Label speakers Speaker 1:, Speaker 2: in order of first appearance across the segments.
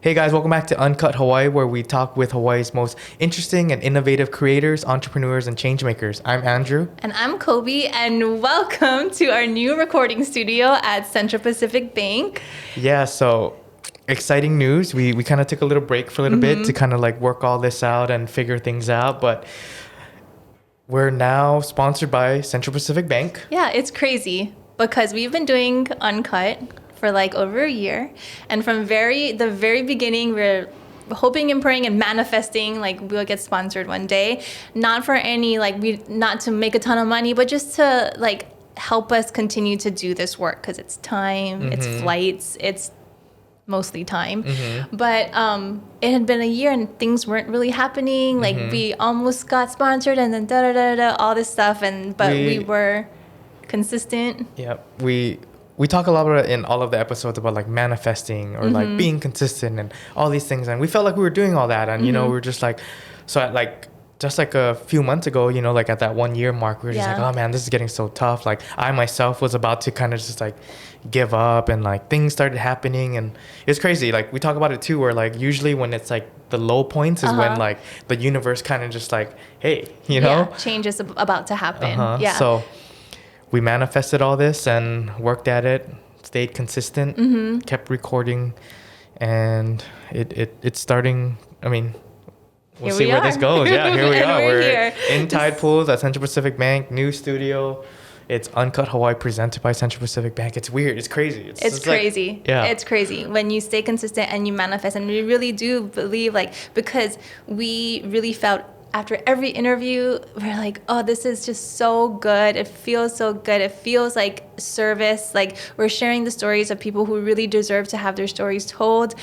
Speaker 1: Hey guys, welcome back to Uncut Hawaii, where we talk with Hawaii's most interesting and innovative creators, entrepreneurs, and changemakers. I'm Andrew.
Speaker 2: And I'm Kobe, and welcome to our new recording studio at Central Pacific Bank.
Speaker 1: Yeah, so exciting news. We kind of took a little break for a little bit to kind of like work all this out and figure things out, but we're now sponsored by Central Pacific Bank.
Speaker 2: Yeah, it's crazy because we've been doing Uncut for like over a year, and from the very beginning we're hoping and praying and manifesting like we'll get sponsored one day, not for any not to make a ton of money, but just to like help us continue to do this work, because it's time, it's flights, it's mostly time. But it had been a year and things weren't really happening. Like we almost got sponsored and then all this stuff, but we were consistent.
Speaker 1: Yeah, we talk a lot about it in all of the episodes about like manifesting or like being consistent and all these things, and we felt like we were doing all that, and you know, we were just like, so at like just like a few months ago, you know, like at that 1 year mark, we were just like, oh man, this is getting so tough. Like I myself was about to kind of just like give up, and like things started happening, and it's crazy. Like we talk about it too, where like usually when it's like the low points is when like the universe kind of just like, hey, you know,
Speaker 2: change is about to happen.
Speaker 1: So we manifested all this and worked at it, stayed consistent, kept recording, and it's starting. I mean, we'll see where this goes. Yeah, here we are. We're here in Tide Pools at Central Pacific Bank, new studio. It's Uncut Hawaii presented by Central Pacific Bank. It's weird. It's crazy.
Speaker 2: It's crazy. Like, yeah. It's crazy when you stay consistent and you manifest. And we really do believe, like, because we really felt after every interview, we're like, oh, this is just so good. It feels so good. It feels like service. Like we're sharing the stories of people who really deserve to have their stories told.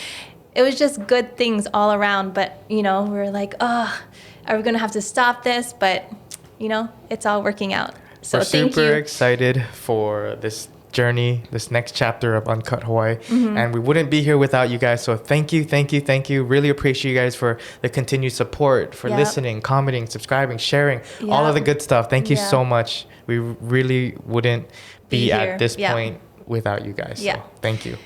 Speaker 2: It was just good things all around. But, you know, we're like, oh, are we going to have to stop this? But, you know, it's all working out. So
Speaker 1: we're super excited for this journey, this next chapter of Uncut Hawaii. And we wouldn't be here without you guys. So thank you. Really appreciate you guys for the continued support, for listening, commenting, subscribing, sharing, all of the good stuff. Thank you so much. We really wouldn't be at this point without you guys. So thank you.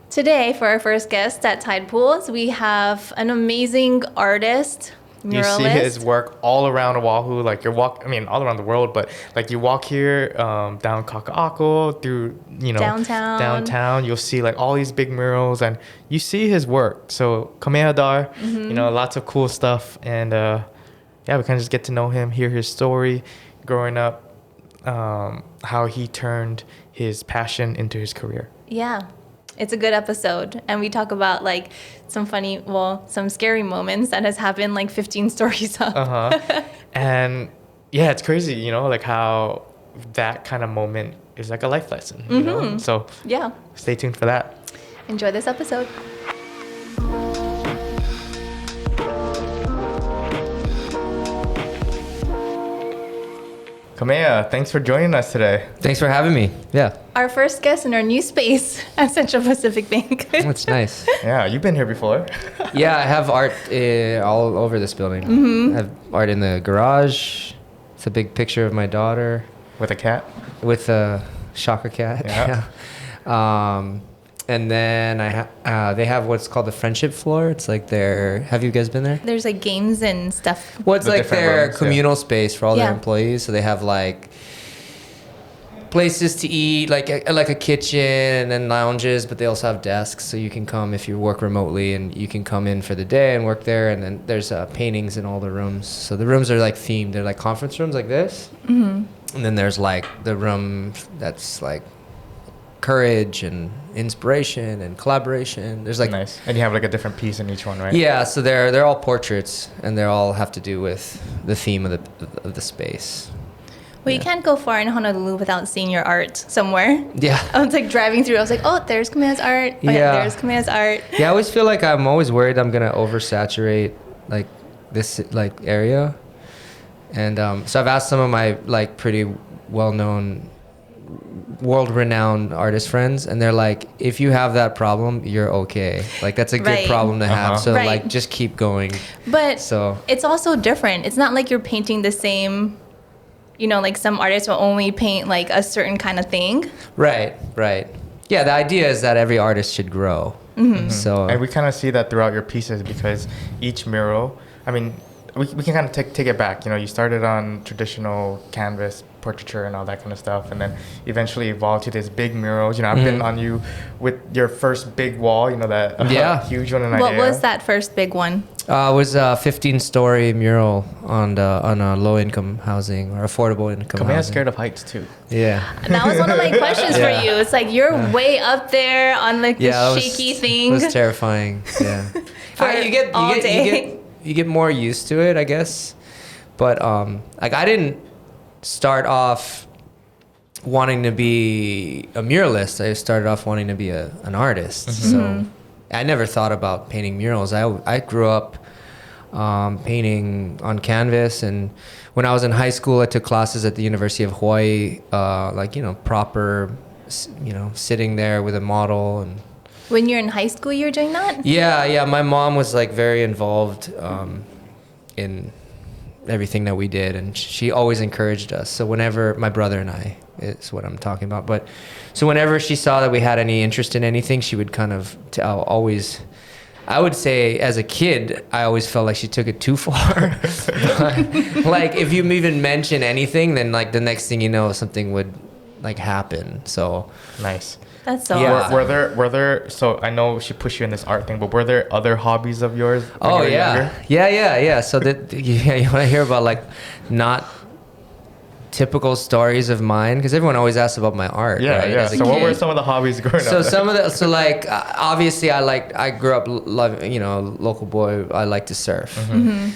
Speaker 2: Today, for our first guest at Tide Pools, we have an amazing artist, muralist.
Speaker 1: You see his work all around Oahu, like all around the world, but like you walk here down Kaka'ako through, you know, downtown, you'll see like all these big murals, and you see his work. So Kamea Hadar, you know, lots of cool stuff, and we kind of just get to know him, hear his story growing up, how he turned his passion into his career.
Speaker 2: Yeah. It's a good episode, and we talk about like some scary moments that has happened like 15 stories up.
Speaker 1: And yeah, it's crazy, you know, like how that kind of moment is like a life lesson, you know? So yeah, stay tuned for that.
Speaker 2: Enjoy this episode.
Speaker 1: Kamea, thanks for joining us today.
Speaker 3: Thanks for having me. Yeah.
Speaker 2: Our first guest in our new space at Central Pacific Bank.
Speaker 3: That's nice.
Speaker 1: Yeah, you've been here before.
Speaker 3: Yeah, I have art all over this building. I have art in the garage. It's a big picture of my daughter.
Speaker 1: With a cat?
Speaker 3: With a shocker cat. Yeah. And then they have what's called the friendship floor. It's like have you guys been there?
Speaker 2: There's like games and stuff.
Speaker 3: Well, it's like their rooms, communal space for all their employees. So they have like places to eat, like a kitchen and lounges, but they also have desks. So you can come if you work remotely, and you can come in for the day and work there. And then there's paintings in all the rooms. So the rooms are like themed. They're like conference rooms like this. And then there's like the room that's like courage and inspiration and collaboration. There's like
Speaker 1: nice. And you have like a different piece in each one, right?
Speaker 3: Yeah, so they're all portraits, and they all have to do with the theme of the space.
Speaker 2: Well, you can't go far in Honolulu without seeing your art somewhere.
Speaker 3: Yeah.
Speaker 2: I was like driving through. I was like, oh, there's Kamea's art. Oh, yeah, there's Kamea's art.
Speaker 3: Yeah, I always feel like I'm always worried I'm gonna oversaturate like this like area, and so I've asked some of my like pretty well-known, world-renowned artist friends, and they're like, if you have that problem, you're okay. Like that's a good problem to have. So like just keep going.
Speaker 2: But it's also different. It's not like you're painting the same, you know, like some artists will only paint like a certain kind of thing.
Speaker 3: Right. Yeah, the idea is that every artist should grow. So
Speaker 1: and we kind of see that throughout your pieces because each mural, I mean, we can kind of take it back. You know, you started on traditional canvas, portraiture, and all that kind of stuff, and then eventually evolved to this big murals. You know, I've been on you with your first big wall. You know, that huge one in
Speaker 2: What
Speaker 1: Idea.
Speaker 2: was that first big one?
Speaker 3: it was a 15-story mural on a low-income housing or affordable income
Speaker 1: Kamea's
Speaker 3: housing.
Speaker 1: scared of heights too.
Speaker 3: Yeah.
Speaker 2: That was one of my questions for you. It's like you're way up there on like the
Speaker 3: That
Speaker 2: shaky
Speaker 3: was,
Speaker 2: thing.
Speaker 3: It was terrifying. Yeah. You get more used to it, I guess. But like I didn't start off wanting to be a muralist. I started off wanting to be an artist. So I never thought about painting murals. I grew up painting on canvas, and when I was in high school, I took classes at the University of Hawai'i, proper, sitting there with a model. And
Speaker 2: When you're in high school, you're doing that?
Speaker 3: yeah. My mom was like very involved in everything that we did, and she always encouraged us. So whenever my brother and I is what I'm talking about, but so whenever she saw that we had any interest in anything, she would kind of always. I would say as a kid, I always felt like she took it too far. But, like if you even mention anything, then like the next thing you know, something would like happen. So
Speaker 1: Nice.
Speaker 2: That's so
Speaker 3: Yeah.
Speaker 2: awesome.
Speaker 1: Were there? So I know she pushed you in this art thing, but were there other hobbies of yours? When you were younger?
Speaker 3: Yeah. So that you want to hear about like not typical stories of mine, because everyone always asks about my art.
Speaker 1: Yeah,
Speaker 3: right,
Speaker 1: yeah.
Speaker 3: as a
Speaker 1: So what
Speaker 3: kid.
Speaker 1: were some of the hobbies growing up?
Speaker 3: Like obviously I grew up loving, local boy. I like to surf.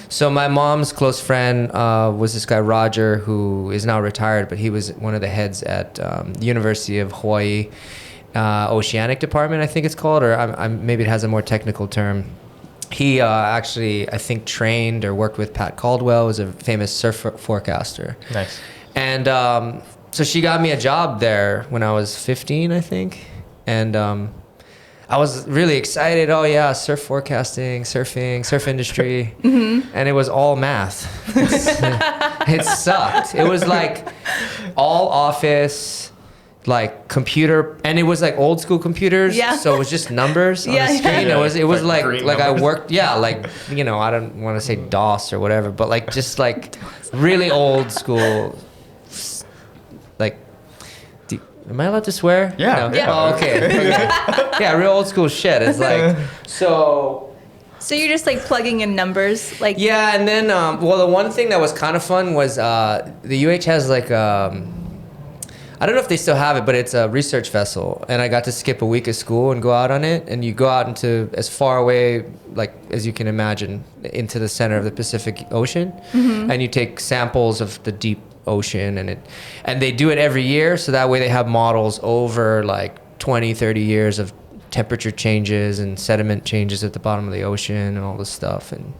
Speaker 3: So my mom's close friend was this guy Roger, who is now retired, but he was one of the heads at the University of Hawaii Oceanic Department, I think it's called, or maybe it has a more technical term. He actually, I think, trained or worked with Pat Caldwell, who's a famous surf forecaster.
Speaker 1: Nice.
Speaker 3: And so she got me a job there when I was 15, I think. And I was really excited. Oh, yeah, surf forecasting, surfing, surf industry. And it was all math. It sucked. It was like all office, like computer, and it was like old school computers.
Speaker 2: Yeah.
Speaker 3: So it was just numbers on
Speaker 2: Yeah,
Speaker 3: the screen.
Speaker 1: yeah.
Speaker 3: It was
Speaker 1: Like
Speaker 3: like
Speaker 1: green
Speaker 3: I
Speaker 1: numbers.
Speaker 3: worked, I don't want to say DOS or whatever, but like just like really old school. Like, am I allowed to swear?
Speaker 1: Yeah.
Speaker 3: No?
Speaker 1: Yeah.
Speaker 3: Oh, okay. Yeah, real old school shit. It's like so.
Speaker 2: So you're just like plugging in numbers, like
Speaker 3: Yeah, and then the one thing that was kind of fun was the UH has like I don't know if they still have it, but it's a research vessel, and I got to skip a week of school and go out on it, and you go out into as far away like as you can imagine into the center of the Pacific Ocean, and you take samples of the deep ocean, and they do it every year, so that way they have models over like 20-30 years of temperature changes and sediment changes at the bottom of the ocean and all this stuff, and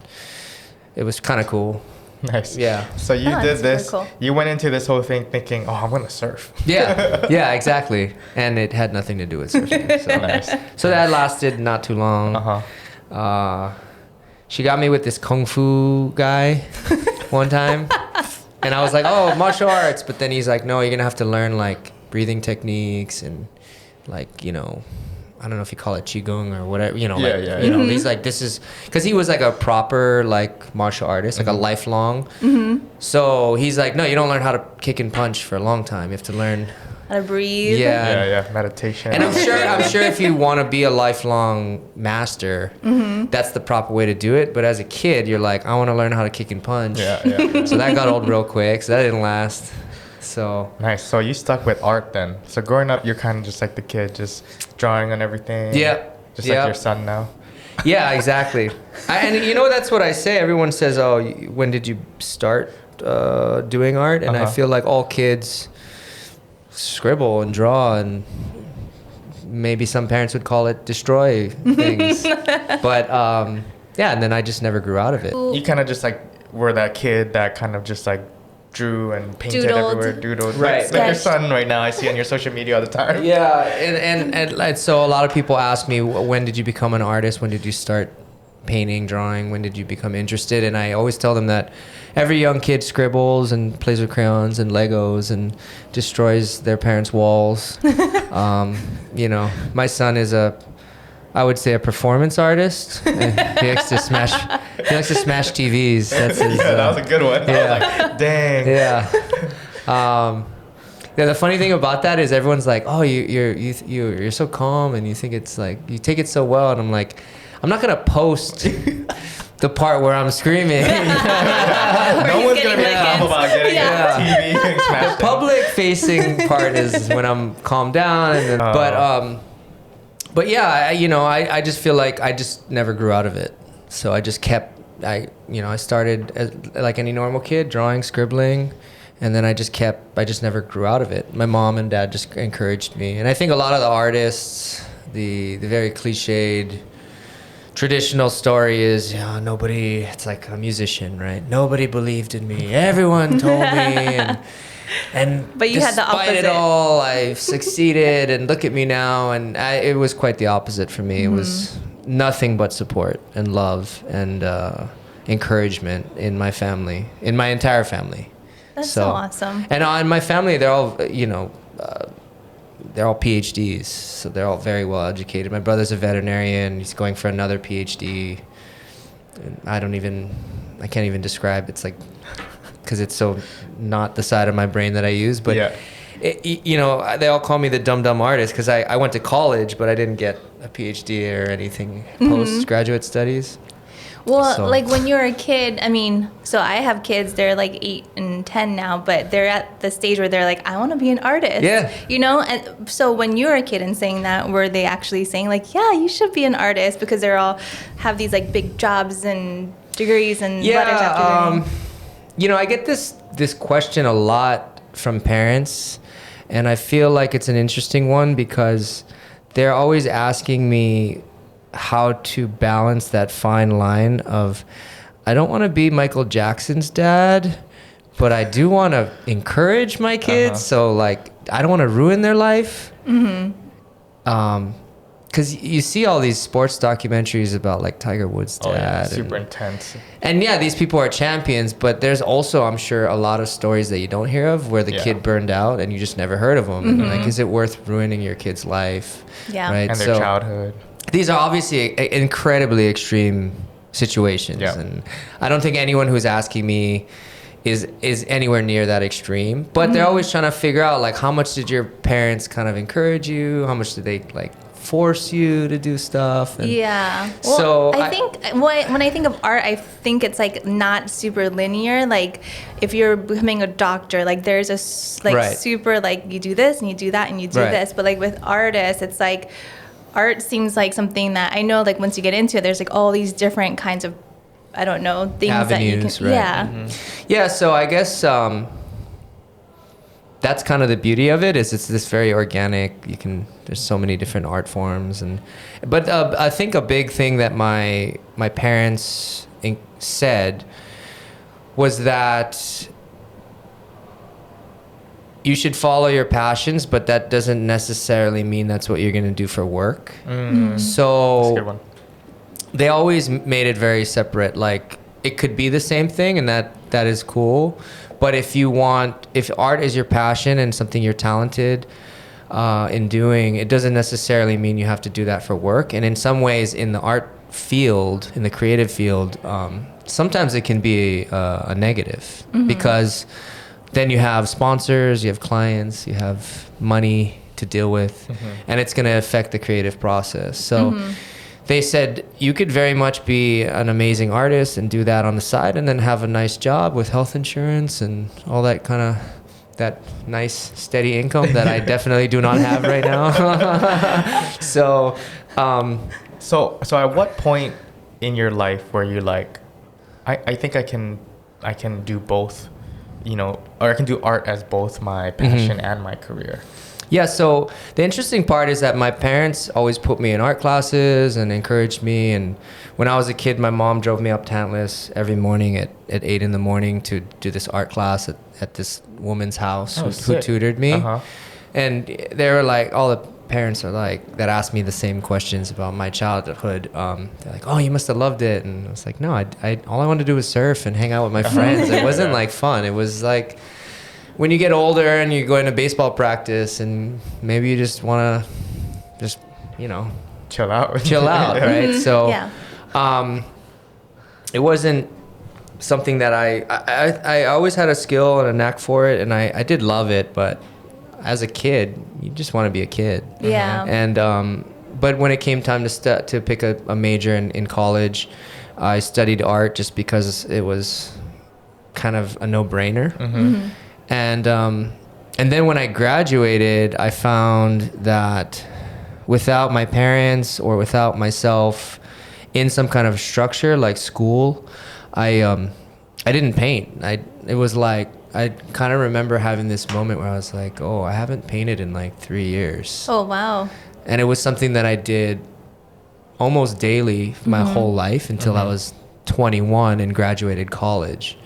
Speaker 3: it was kind of cool.
Speaker 1: Nice.
Speaker 3: Yeah.
Speaker 1: So you
Speaker 2: Oh,
Speaker 1: did
Speaker 2: that's very
Speaker 1: this.
Speaker 2: cool.
Speaker 1: You went into this whole thing thinking, "Oh, I'm gonna surf."
Speaker 3: Yeah, exactly. And it had nothing to do with surfing. So,
Speaker 1: Nice.
Speaker 3: so that lasted not too long. She got me with this kung fu guy one time. And I was like, oh, martial arts. But then he's like, no, you're going to have to learn like breathing techniques and like, I don't know if you call it qigong or whatever, he's like, this is, because he was like a proper like martial artist, like a lifelong. So he's like, no, you don't learn how to kick and punch for a long time. You have to learn.
Speaker 2: how to breathe.
Speaker 1: Yeah. Meditation.
Speaker 3: And I'm sure if you want to be a lifelong master, that's the proper way to do it. But as a kid, you're like, I want to learn how to kick and punch.
Speaker 1: Yeah.
Speaker 3: So that got old real quick. So that didn't last. So
Speaker 1: Nice. So you stuck with art then. So growing up, you're kind of just like the kid, just drawing on everything.
Speaker 3: Yeah.
Speaker 1: Just
Speaker 3: Yeah.
Speaker 1: like your son now.
Speaker 3: yeah, exactly. And that's what I say. Everyone says, oh, when did you start doing art? And I feel like all kids scribble and draw, and maybe some parents would call it destroy things. But and then I just never grew out of it.
Speaker 1: You kind of just like were that kid that kind of just like drew and painted
Speaker 2: Doodled.
Speaker 1: everywhere, doodled.
Speaker 3: Right.
Speaker 1: Like your
Speaker 2: Sketched.
Speaker 1: son right now, I see on your social media all the time.
Speaker 3: Yeah, and so a lot of people ask me, when did you become an artist? When did you start painting, drawing? When did you become interested? And I always tell them that every young kid scribbles and plays with crayons and Legos and destroys their parents' walls. My son is a I would say a performance artist. He likes to smash TVs. That's his,
Speaker 1: that was a good one.
Speaker 3: Yeah.
Speaker 1: I was like, dang.
Speaker 3: Yeah. Yeah, the funny thing about that is everyone's like, "Oh, you're so calm, and you think it's like you take it so well." And I'm like, I'm not gonna post the part where I'm screaming.
Speaker 1: No one's gonna be calm about getting a TV and smashed.
Speaker 3: The public facing part is when I'm calmed down, and then, but yeah, I just feel like I just never grew out of it. So I just kept, I started as, like any normal kid, drawing, scribbling. And then I just never grew out of it. My mom and dad just encouraged me. And I think a lot of the artists, the very cliched, traditional story is, nobody, it's like a musician, right? Nobody believed in me. Everyone told me. And
Speaker 2: but you had the opposite.
Speaker 3: Despite it all, I've succeeded. And look at me now. And it was quite the opposite for me. Mm-hmm. It was nothing but support and love and encouragement in my family, in my entire family.
Speaker 2: That's so awesome.
Speaker 3: And in my family, they're all, they're all PhDs, so they're all very well educated. My brother's a veterinarian; he's going for another PhD. And I can't even describe. It's like, because it's so not the side of my brain that I use. But they all call me the dumb artist because I went to college, but I didn't get a PhD or anything postgraduate studies.
Speaker 2: Well, like when you were a kid, so I have kids, they're like 8 and 10 now, but they're at the stage where they're like, I want to be an artist.
Speaker 3: Yeah.
Speaker 2: And so when you were a kid and saying that, were they actually saying like, yeah, you should be an artist because they're all have these like big jobs and degrees and letters after their name?
Speaker 3: I get this question a lot from parents, and I feel like it's an interesting one because they're always asking me how to balance that fine line of, I don't want to be Michael Jackson's dad, but I do want to encourage my kids. So like, I don't want to ruin their life. Because you see all these sports documentaries about like Tiger Woods' dad.
Speaker 1: Super intense.
Speaker 3: And yeah, these people are champions, but there's also, I'm sure, a lot of stories that you don't hear of where the kid burned out and you just never heard of them. And like, is it worth ruining your kid's life?
Speaker 2: Yeah.
Speaker 3: Right?
Speaker 1: And their childhood.
Speaker 3: These are obviously incredibly extreme situations, and I don't think anyone who's asking me is anywhere near that extreme. But they're always trying to figure out like, how much did your parents kind of encourage you? How much did they like force you to do stuff? And
Speaker 2: well,
Speaker 3: so
Speaker 2: I think when I think of art, I think it's like not super linear. Like if you're becoming a doctor, like there's a super like you do this and you do that and you do this. But like with artists, it's like art seems like something that I know, like once you get into it, there's like all these different kinds of, I don't know, things
Speaker 3: avenues,
Speaker 2: that you can,
Speaker 3: right? Yeah, so I guess that's kind of the beauty of it, is it's this very organic, there's so many different art forms. But I think a big thing that my parents said was that you should follow your passions, but that doesn't necessarily mean that's what you're going to do for work. So
Speaker 1: that's a good one.
Speaker 3: They always made it very separate. Like it could be the same thing, and that is cool. But if art is your passion and something you're talented in doing, it doesn't necessarily mean you have to do that for work. And in some ways, in the art field, in the creative field, sometimes it can be a negative because then you have sponsors, you have clients, you have money to deal with, and it's going to affect the creative process. So they said you could very much be an amazing artist and do that on the side and then have a nice job with health insurance and all that kind of, that nice steady income that I definitely do not have right now. So at what point in your life were you like, I think I can do both, or I can do art as both my passion and my career? Yeah, so the interesting part is that my parents always put me in art classes and encouraged me. And when I was a kid, my mom drove me up Tantalus every morning at 8 a.m. to do this art class at this woman's house who tutored me. And they were like, all the parents are like, that asked me the same questions about my childhood. They're like, oh, you must have loved it. And I was like, no, all I wanted to do was surf and hang out with my friends. It wasn't like fun. It was like, when you get older and you go into baseball practice and maybe you just want to
Speaker 1: chill out,
Speaker 3: right? So,
Speaker 2: Yeah.
Speaker 3: It wasn't something that I always had a skill and a knack for it, and I did love it. But as a kid, you just want to be a kid.
Speaker 2: Yeah.
Speaker 3: And but when it came time to pick a major in college, I studied art just because it was kind of a no-brainer. And then when I graduated, I found that without my parents or without myself in some kind of structure like school, I didn't paint. It was like I kind of remember having this moment where I was like, oh, I haven't painted in like 3 years.
Speaker 2: Oh, wow.
Speaker 3: And it was something that I did almost daily my whole life until I was 21 and graduated college.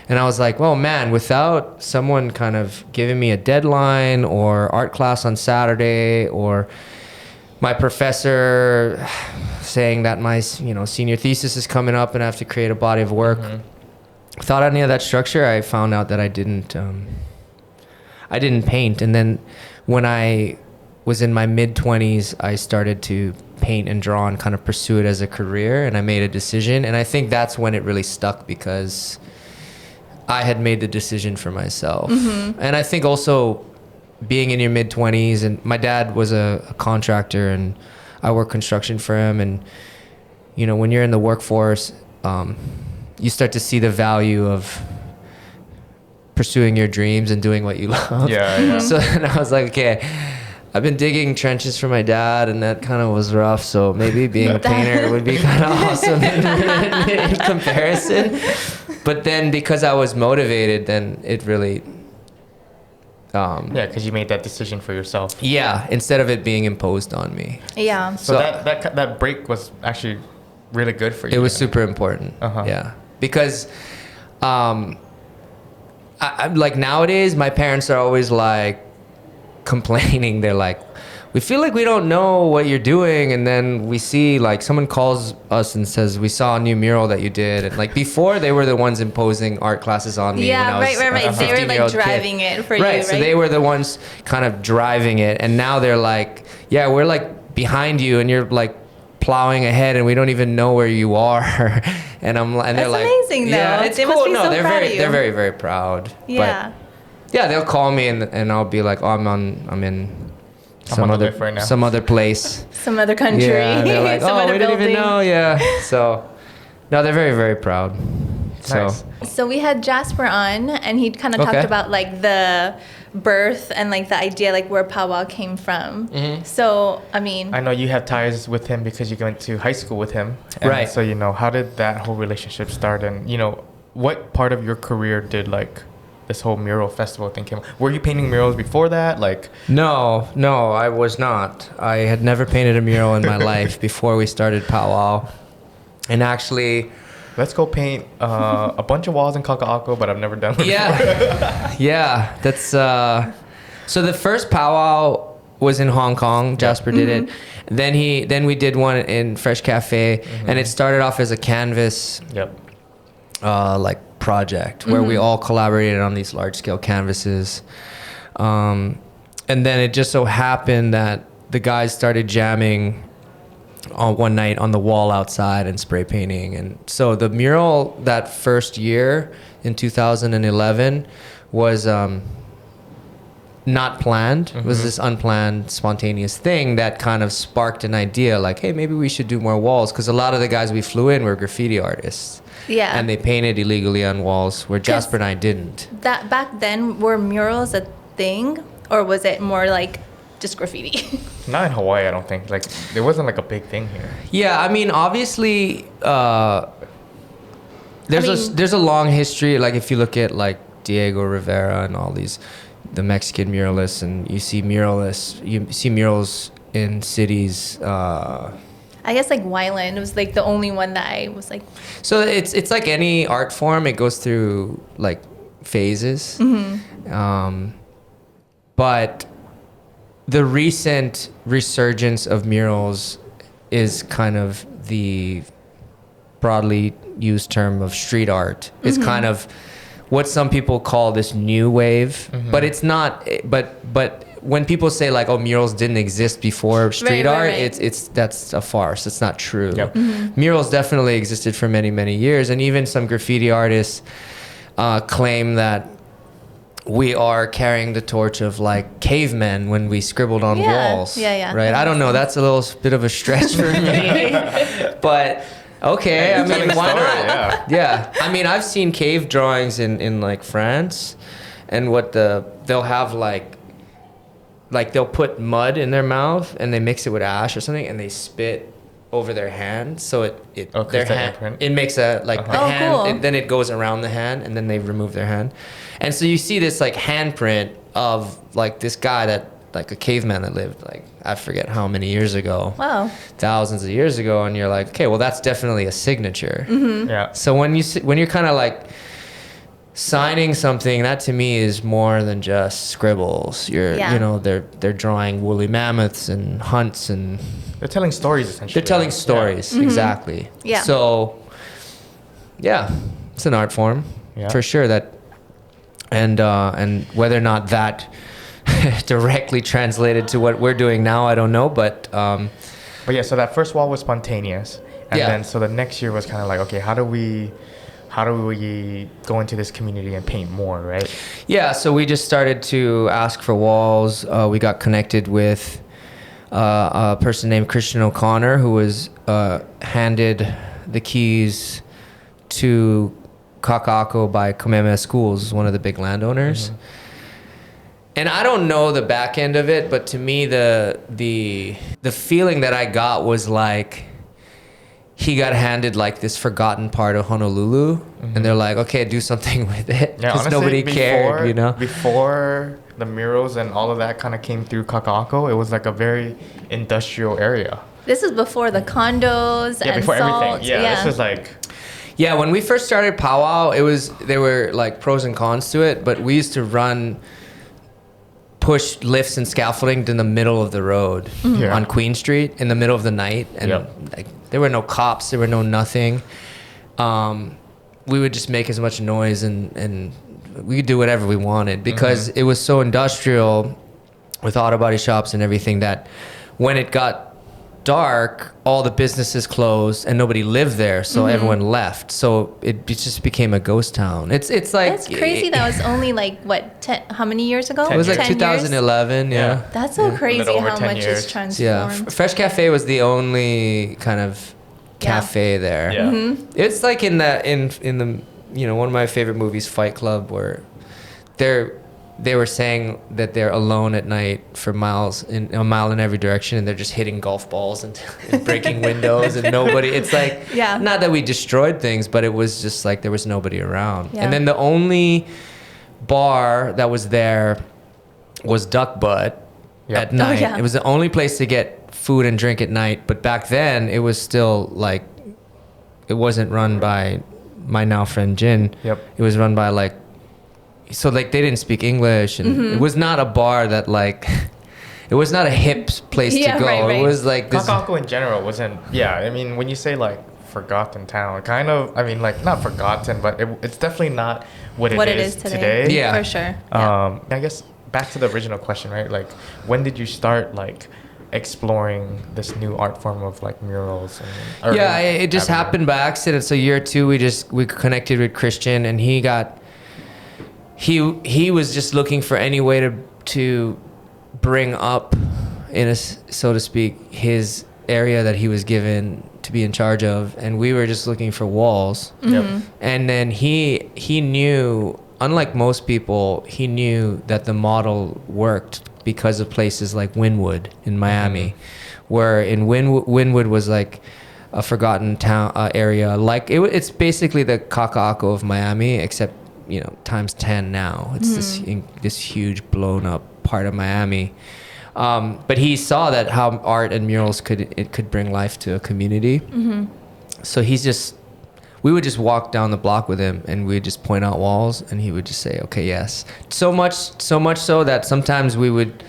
Speaker 3: And I was like, well, man, without someone kind of giving me a deadline or art class on Saturday or my professor saying that my senior thesis is coming up and I have to create a body of work. Without any of that structure, I found out that I didn't paint. And then when I was in my mid-20s, I started to paint and draw and kind of pursue it as a career, and I made a decision. And I think that's when it really stuck because I had made the decision for myself. And I think also being in your mid-20s, and my dad was a contractor and I worked construction for him, and when you're in the workforce, you start to see the value of pursuing your dreams and doing what you love. So then I was like, okay, I've been digging trenches for my dad, and that kind of was rough. So maybe being a painter would be kind of awesome in comparison. But then because I was motivated, then it really...
Speaker 1: because you made that decision for yourself.
Speaker 3: Yeah, instead of it being imposed on me.
Speaker 2: Yeah.
Speaker 1: So that break was actually really good for you.
Speaker 3: It was super important. Yeah, because I like nowadays, my parents are always like complaining. They're like, we feel like we don't know what you're doing, and then we see like someone calls us and says we saw a new mural that you did, and like before they were the ones imposing art classes on me.
Speaker 2: Yeah,
Speaker 3: when I was
Speaker 2: right. They were like driving it for you, right?
Speaker 3: So they were the ones kind of driving it, and now they're like, yeah, we're like behind you, and you're like plowing ahead, and we don't even know where you are. And they're like,
Speaker 2: amazing, though.
Speaker 3: Yeah, it's
Speaker 2: they
Speaker 3: cool.
Speaker 2: Must be so
Speaker 3: they're
Speaker 2: proud
Speaker 3: very,
Speaker 2: of you.
Speaker 3: they're very, very proud.
Speaker 2: Yeah.
Speaker 3: But yeah, they'll call me and I'll be like, oh, I'm in some other
Speaker 1: right now.
Speaker 3: some other place,
Speaker 2: some other country.
Speaker 3: Yeah, and they're like,
Speaker 2: some
Speaker 3: oh,
Speaker 2: other
Speaker 3: we didn't
Speaker 2: building.
Speaker 3: even know. Yeah. So no, they're very, very proud.
Speaker 1: Nice.
Speaker 2: So we had Jasper on, and he kind of talked about like the birth and like the idea, like where powwow came from. So I mean,
Speaker 1: I know you have ties with him because you went to high school with him, and
Speaker 3: right?
Speaker 1: So how did that whole relationship start, and what part of your career did like this whole mural festival thing came? Were you painting murals before that? Like
Speaker 3: No, I was not. I had never painted a mural in my life before we started powwow, and actually.
Speaker 1: Let's go paint a bunch of walls in Kaka'ako, but I've never done it before.
Speaker 3: Yeah, that's so the first powwow was in Hong Kong. Jasper did it. Then we did one in Fresh Cafe, and it started off as a canvas like project where we all collaborated on these large scale canvases. And then it just so happened that the guys started jamming on one night on the wall outside and spray painting, and so the mural that first year in 2011 was not planned. It was this unplanned, spontaneous thing that kind of sparked an idea like, hey, maybe we should do more walls, because a lot of the guys we flew in were graffiti artists, and they painted illegally on walls, where Jasper and I didn't.
Speaker 2: That back then, were murals a thing, or was it more like just graffiti?
Speaker 1: Not in Hawaii, I don't think. Like, there wasn't like a big thing here.
Speaker 3: Yeah, I mean, obviously, there's a long history. Like, if you look at like Diego Rivera and all these, the Mexican muralists, and you see murals in cities.
Speaker 2: I guess like Wyland was like the only one that I was like.
Speaker 3: So it's like any art form. It goes through like phases, but the recent resurgence of murals is kind of the broadly used term of street art. It's kind of what some people call this new wave, but it's not. But when people say like, oh, murals didn't exist before street art,
Speaker 2: right.
Speaker 3: That's a farce. It's not true.
Speaker 1: Yep.
Speaker 3: Murals definitely existed for many, many years, and even some graffiti artists claim that we are carrying the torch of like cavemen when we scribbled on walls.
Speaker 2: Yeah.
Speaker 3: Right. I don't know. That's a little bit of a stretch for me, but okay. I mean, why not? Yeah. I mean, I've seen cave drawings in like France, and they'll have like they'll put mud in their mouth and they mix it with ash or something and they spit over their hand, so their hand, it makes a like the hand,
Speaker 2: cool.
Speaker 3: Then it goes around the hand, and then they remove their hand, and so you see this like handprint of like this guy that like a caveman that lived like I forget how many years ago, thousands of years ago, and you're like, okay, well that's definitely a signature.
Speaker 1: Yeah.
Speaker 3: So when you're kind of like signing something, that to me is more than just scribbles. They're drawing woolly mammoths and hunts, and
Speaker 1: they're telling stories essentially.
Speaker 3: they're telling stories, exactly.
Speaker 2: Yeah.
Speaker 3: So yeah, it's an art form for sure. That and whether or not that directly translated to what we're doing now, I don't know, but
Speaker 1: yeah, so that first wall was spontaneous, and then so the next year was kind of like, okay, how do we go into this community and paint more, right? Yeah,
Speaker 3: so we just started to ask for walls. We got connected with a person named Christian O'Connor, who was handed the keys to Kaka'ako by Kamea Schools, one of the big landowners. And I don't know the back end of it, but to me the feeling that I got was like he got handed like this forgotten part of Honolulu, and they're like, okay, do something with it, because nobody cared,
Speaker 1: Before the murals and all of that kind of came through Kaka'ako, it was like a very industrial area.
Speaker 2: This is before the condos and
Speaker 1: before
Speaker 2: salt.
Speaker 1: Everything. Yeah, this is like...
Speaker 3: Yeah, when we first started Powwow, there were like pros and cons to it, but we used to push lifts and scaffolding in the middle of the road on Queen Street in the middle of the night, and like there were no cops, there were no nothing. We would just make as much noise and we could do whatever we wanted because it was so industrial with auto body shops and everything that when it got dark, all the businesses closed and nobody lived there, so everyone left. So it just became a ghost town. It's like
Speaker 2: that's crazy. That was only like what? How many years ago?
Speaker 3: It was like 2011. Yeah.
Speaker 2: That's so crazy how much is transformed.
Speaker 3: Yeah, Fresh Cafe was the only kind of cafe there. Yeah. It's like in the one of my favorite movies, Fight Club, where they were saying that they're alone at night for a mile in every direction, and they're just hitting golf balls and breaking windows and nobody. It's like, not that we destroyed things, but it was just like there was nobody around. Yeah. And then the only bar that was there was Duck Butt at night. It was the only place to get food and drink at night. But back then, it was still like, it wasn't run by my now friend Jin. It was run by like, so like they didn't speak English, and it was not a bar that like, it was not a hip place to go. Right. It was like this.
Speaker 1: Kaka'ako in general wasn't. Yeah, I mean when you say like forgotten town, kind of. I mean like not forgotten, but it's definitely not what it is today.
Speaker 2: Yeah, for sure.
Speaker 1: I guess back to the original question, right? Like when did you start like exploring this new art form of like murals?
Speaker 3: It just happened by accident. So year 2, we connected with Christian, and he was just looking for any way to bring up, so to speak, his area that he was given to be in charge of, and we were just looking for walls. And then he knew, unlike most people, he knew that the model worked because of places like Wynwood in Miami, where in Wynwood was like a forgotten town area. Like it's basically the Kaka'ako of Miami, except times 10 now. It's this huge blown up part of Miami. But he saw that how art and murals could bring life to a community. So we would just walk down the block with him, and we'd just point out walls, and he would just say, okay, yes. So much so that sometimes we would,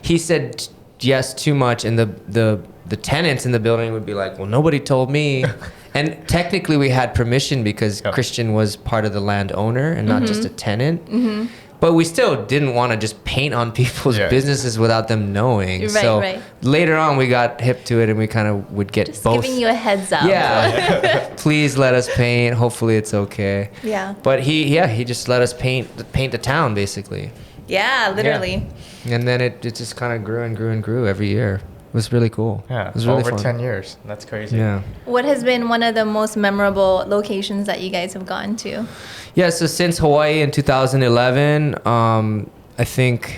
Speaker 3: he said yes too much, and the tenants in the building would be like, well, nobody told me. And technically we had permission because Christian was part of the landowner and not just a tenant. But we still didn't want to just paint on people's businesses without them knowing.
Speaker 2: Right,
Speaker 3: so
Speaker 2: right.
Speaker 3: later on, we got hip to it, and we kind of would get
Speaker 2: Just
Speaker 3: both.
Speaker 2: giving you a heads up.
Speaker 3: Yeah. Please let us paint. Hopefully, it's okay.
Speaker 2: Yeah.
Speaker 3: But he just let us paint the town, basically.
Speaker 2: Yeah, literally.
Speaker 3: Yeah. And then it just kind of grew and grew and grew every year. It was really cool.
Speaker 1: Yeah,
Speaker 3: it was really
Speaker 1: over
Speaker 3: fun.
Speaker 1: 10 years. That's crazy.
Speaker 3: Yeah.
Speaker 2: What has been one of the most memorable locations that you guys have gone to?
Speaker 3: Yeah, so since Hawaii in 2011, I think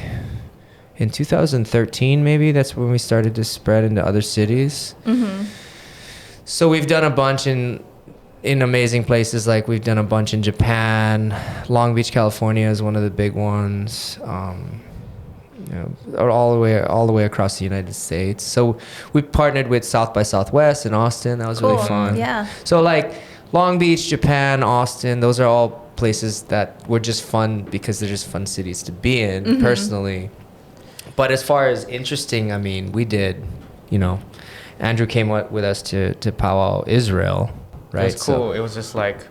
Speaker 3: in 2013 maybe, that's when we started to spread into other cities.
Speaker 2: Mm-hmm.
Speaker 3: So we've done a bunch in amazing places. Like we've done a bunch in Japan. Long Beach, California is one of the big ones. Or all the way across the United States. So we partnered with South by Southwest in Austin. That was really fun.
Speaker 2: Yeah.
Speaker 3: So like Long Beach, Japan, Austin, those are all places that were just fun because they're just fun cities to be in personally. But as far as interesting, I mean, we did, Andrew came with us to Powwow, Israel, right?
Speaker 1: It was cool. It was just like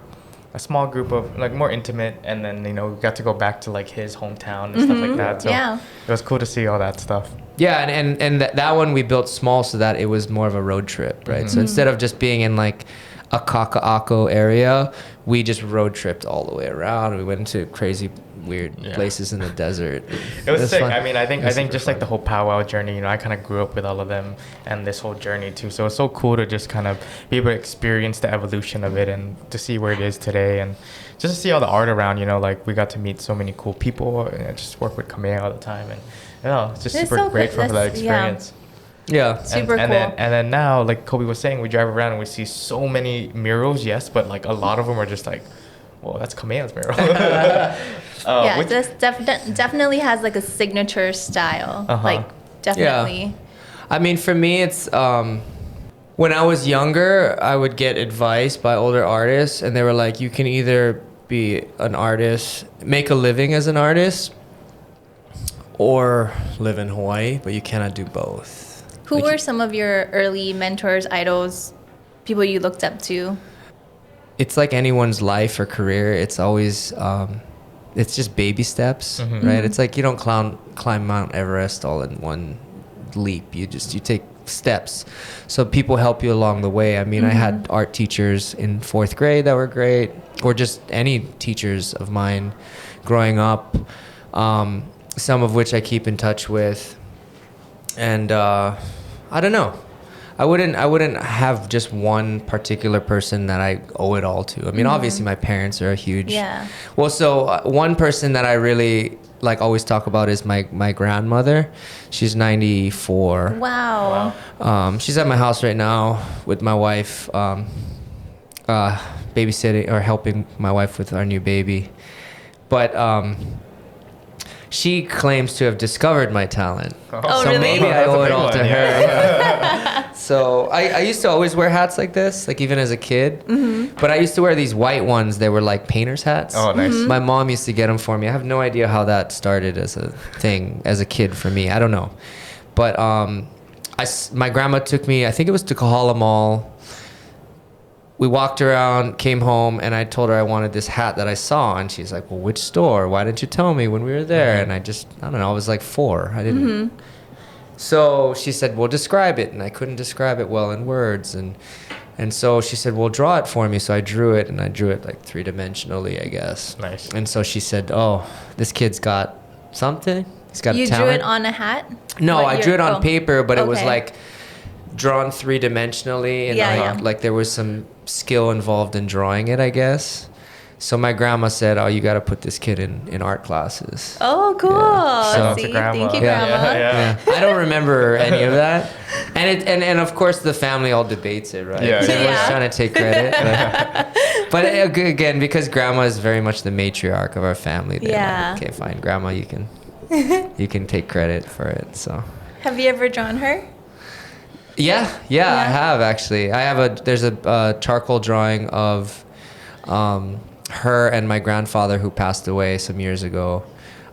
Speaker 1: a small group of like more intimate, and then we got to go back to like his hometown and stuff like that. So it was cool to see all that stuff.
Speaker 3: Yeah, and that one we built small so that it was more of a road trip, right? So instead of just being in like a Kaka'ako area, we just road tripped all the way around. We went to crazy weird places in the desert.
Speaker 1: It was sick.
Speaker 3: Fun.
Speaker 1: I mean, I think just like the whole powwow journey, I kind of grew up with all of them and this whole journey too. So it's so cool to just kind of be able to experience the evolution of it and to see where it is today and just to see all the art around, like we got to meet so many cool people and I just work with Kamea all the time and it's just super grateful for that experience.
Speaker 3: Yeah.
Speaker 2: Super cool.
Speaker 1: And then now, like Kobe was saying, we drive around and we see so many murals, yes, but like a lot of them are just like, well, that's Kamea's mural.
Speaker 2: This definitely has like a signature style. Like definitely.
Speaker 3: Yeah. I mean, for me, it's when I was younger, I would get advice by older artists, and they were like, you can either be an artist, make a living as an artist, or live in Hawaii, but you cannot do both.
Speaker 2: Who were some of your early mentors, idols, people you looked up to?
Speaker 3: It's like anyone's life or career. It's always, it's just baby steps, right? It's like you don't climb Mount Everest all in one leap. You take steps. So people help you along the way. I mean, I had art teachers in 4th grade that were great, or just any teachers of mine growing up, some of which I keep in touch with. And I don't know. I wouldn't have just one particular person that I owe it all to. I mean, obviously my parents are a huge.
Speaker 2: Yeah.
Speaker 3: Well, so one person that I really like always talk about is my grandmother. She's 94.
Speaker 2: Wow.
Speaker 3: She's at my house right now with my wife, babysitting or helping my wife with our new baby. But she claims to have discovered my talent.
Speaker 2: Oh,
Speaker 3: so
Speaker 2: really?
Speaker 3: maybe I owe it all to her. So I used to always wear hats like this, like even as a kid. But I used to wear these white ones. They were like painter's hats.
Speaker 1: Oh, nice.
Speaker 3: My mom used to get them for me. I have no idea how that started as a thing as a kid for me. I don't know. But my grandma took me, I think it was to Kahala Mall. We walked around, came home, and I told her I wanted this hat that I saw. And she's like, well, which store? Why didn't you tell me when we were there? And I don't know, I was like 4. I didn't. So she said, well, describe it. And I couldn't describe it well in words. And so she said, well, draw it for me. So I drew it, and I drew it like 3-dimensionally, I guess.
Speaker 1: Nice.
Speaker 3: And so she said, oh, this kid's got something. He's got
Speaker 2: You
Speaker 3: talent.
Speaker 2: drew it on a hat?
Speaker 3: No, I drew it on paper, but it was
Speaker 2: Okay.
Speaker 3: like drawn 3-dimensionally, and like there was some skill involved in drawing it, I guess. So my grandma said, oh, you got to put this kid in art classes.
Speaker 2: Oh, cool.
Speaker 3: So-
Speaker 2: See,
Speaker 1: Grandma.
Speaker 2: thank you,
Speaker 3: Yeah.
Speaker 2: Grandma.
Speaker 1: Yeah.
Speaker 3: I don't remember any of that. And of course the family all debates it, right?
Speaker 1: Yeah.
Speaker 3: Everyone's
Speaker 2: Yeah.
Speaker 3: trying to take credit. But again, because grandma is very much the matriarch of our family, they're
Speaker 2: Yeah.
Speaker 3: like, okay, fine, grandma, you can take credit for it. So
Speaker 2: Have you ever drawn her?
Speaker 3: yeah, I have actually. There's a charcoal drawing of her and my grandfather who passed away some years ago,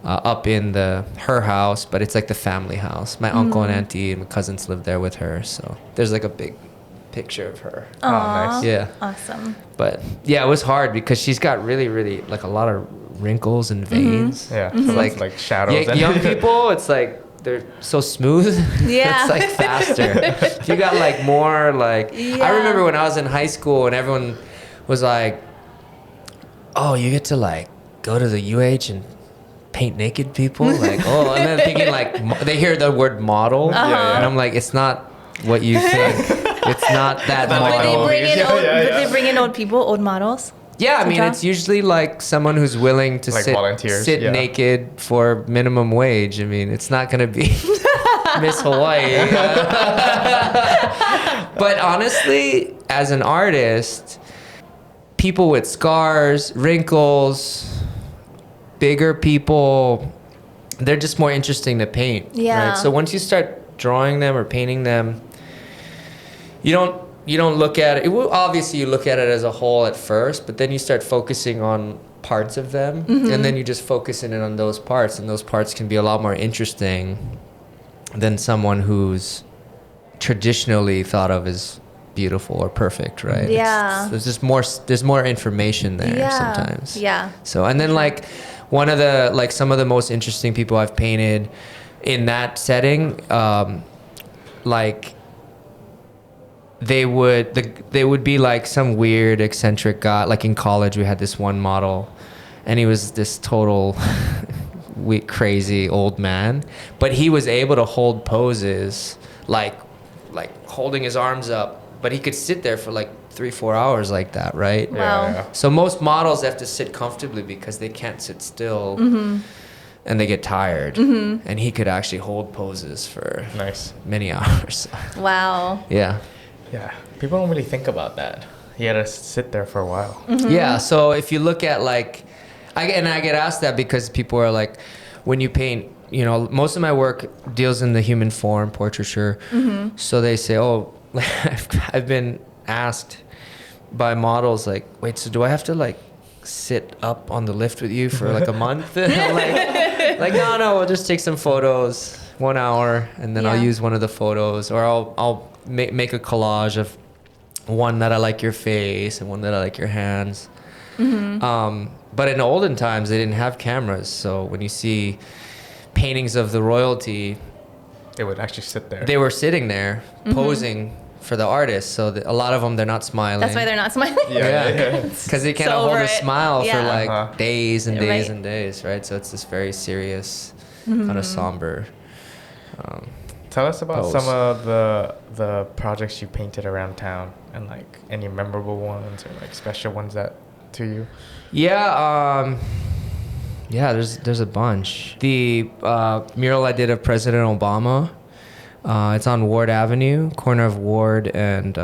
Speaker 3: up in her house, but it's like the family house. My uncle and auntie and my cousins live there with her, so there's like a big picture of her.
Speaker 1: Oh, nice.
Speaker 3: Yeah.
Speaker 2: Awesome.
Speaker 3: But yeah, it was hard because she's got really, really like a lot of wrinkles and veins.
Speaker 1: Yeah, so that's like shadows.
Speaker 3: Young people, it's like they're so smooth.
Speaker 2: Yeah.
Speaker 3: It's like faster. If you got like more like, I remember when I was in high school and everyone was like, oh, you get to like go to the UH and paint naked people, like, oh, and then thinking like they hear the word model, and I'm like, it's not what you think. It's not that model.
Speaker 2: Would they bring in old people, old models?
Speaker 3: Yeah, I mean, it's usually like someone who's willing to
Speaker 1: like
Speaker 3: sit naked for minimum wage. I mean, it's not going to be Miss Hawaii. But honestly, as an artist, people with scars, wrinkles, bigger people, they're just more interesting to paint.
Speaker 2: Yeah.
Speaker 3: Right? So once you start drawing them or painting them, you don't look at it. Obviously, you look at it as a whole at first, but then you start focusing on parts of them, and then you just focus in on those parts, and those parts can be a lot more interesting than someone who's traditionally thought of as beautiful or perfect, right?
Speaker 2: Yeah.
Speaker 3: There's more information there sometimes.
Speaker 2: Yeah.
Speaker 3: So, and then like one of the, like some of the most interesting people I've painted in that setting, like they would be like some weird eccentric guy. Like in college, we had this one model, and he was this total crazy old man, but he was able to hold poses like holding his arms up, but he could sit there for like 3-4 hours like that, right?
Speaker 2: Wow.
Speaker 1: Yeah.
Speaker 3: So most models have to sit comfortably because they can't sit still, and they get tired. And he could actually hold poses for many hours.
Speaker 2: Wow.
Speaker 3: Yeah.
Speaker 1: Yeah, people don't really think about that. He had to sit there for a while.
Speaker 3: Yeah, so if you look at like, I get asked that because people are like, when you paint, you know, most of my work deals in the human form, portraiture. So they say, oh, I've been asked by models like, wait, so do I have to like sit up on the lift with you for like a month? And I'm like, no, we'll just take some photos, 1 hour, and then I'll use one of the photos, or I'll make a collage of one that I like your face and one that I like your hands. But in olden times, they didn't have cameras. So when you see paintings of the royalty,
Speaker 1: They would actually sit there.
Speaker 3: they were sitting there posing for the artist. So a lot of them, they're not smiling.
Speaker 2: That's why they're not smiling.
Speaker 3: Yeah, because they can't
Speaker 2: So
Speaker 3: hold
Speaker 2: over
Speaker 3: a
Speaker 2: it.
Speaker 3: smile for
Speaker 2: Yeah.
Speaker 3: like days and days
Speaker 2: Right.
Speaker 3: and days, right? So it's this very serious, kind of somber.
Speaker 1: Tell us about
Speaker 3: pose.
Speaker 1: some of the projects you painted around town, and like any memorable ones or like special ones that to you.
Speaker 3: Yeah, there's a bunch. The mural I did of President Obama, it's on Ward Avenue, corner of Ward and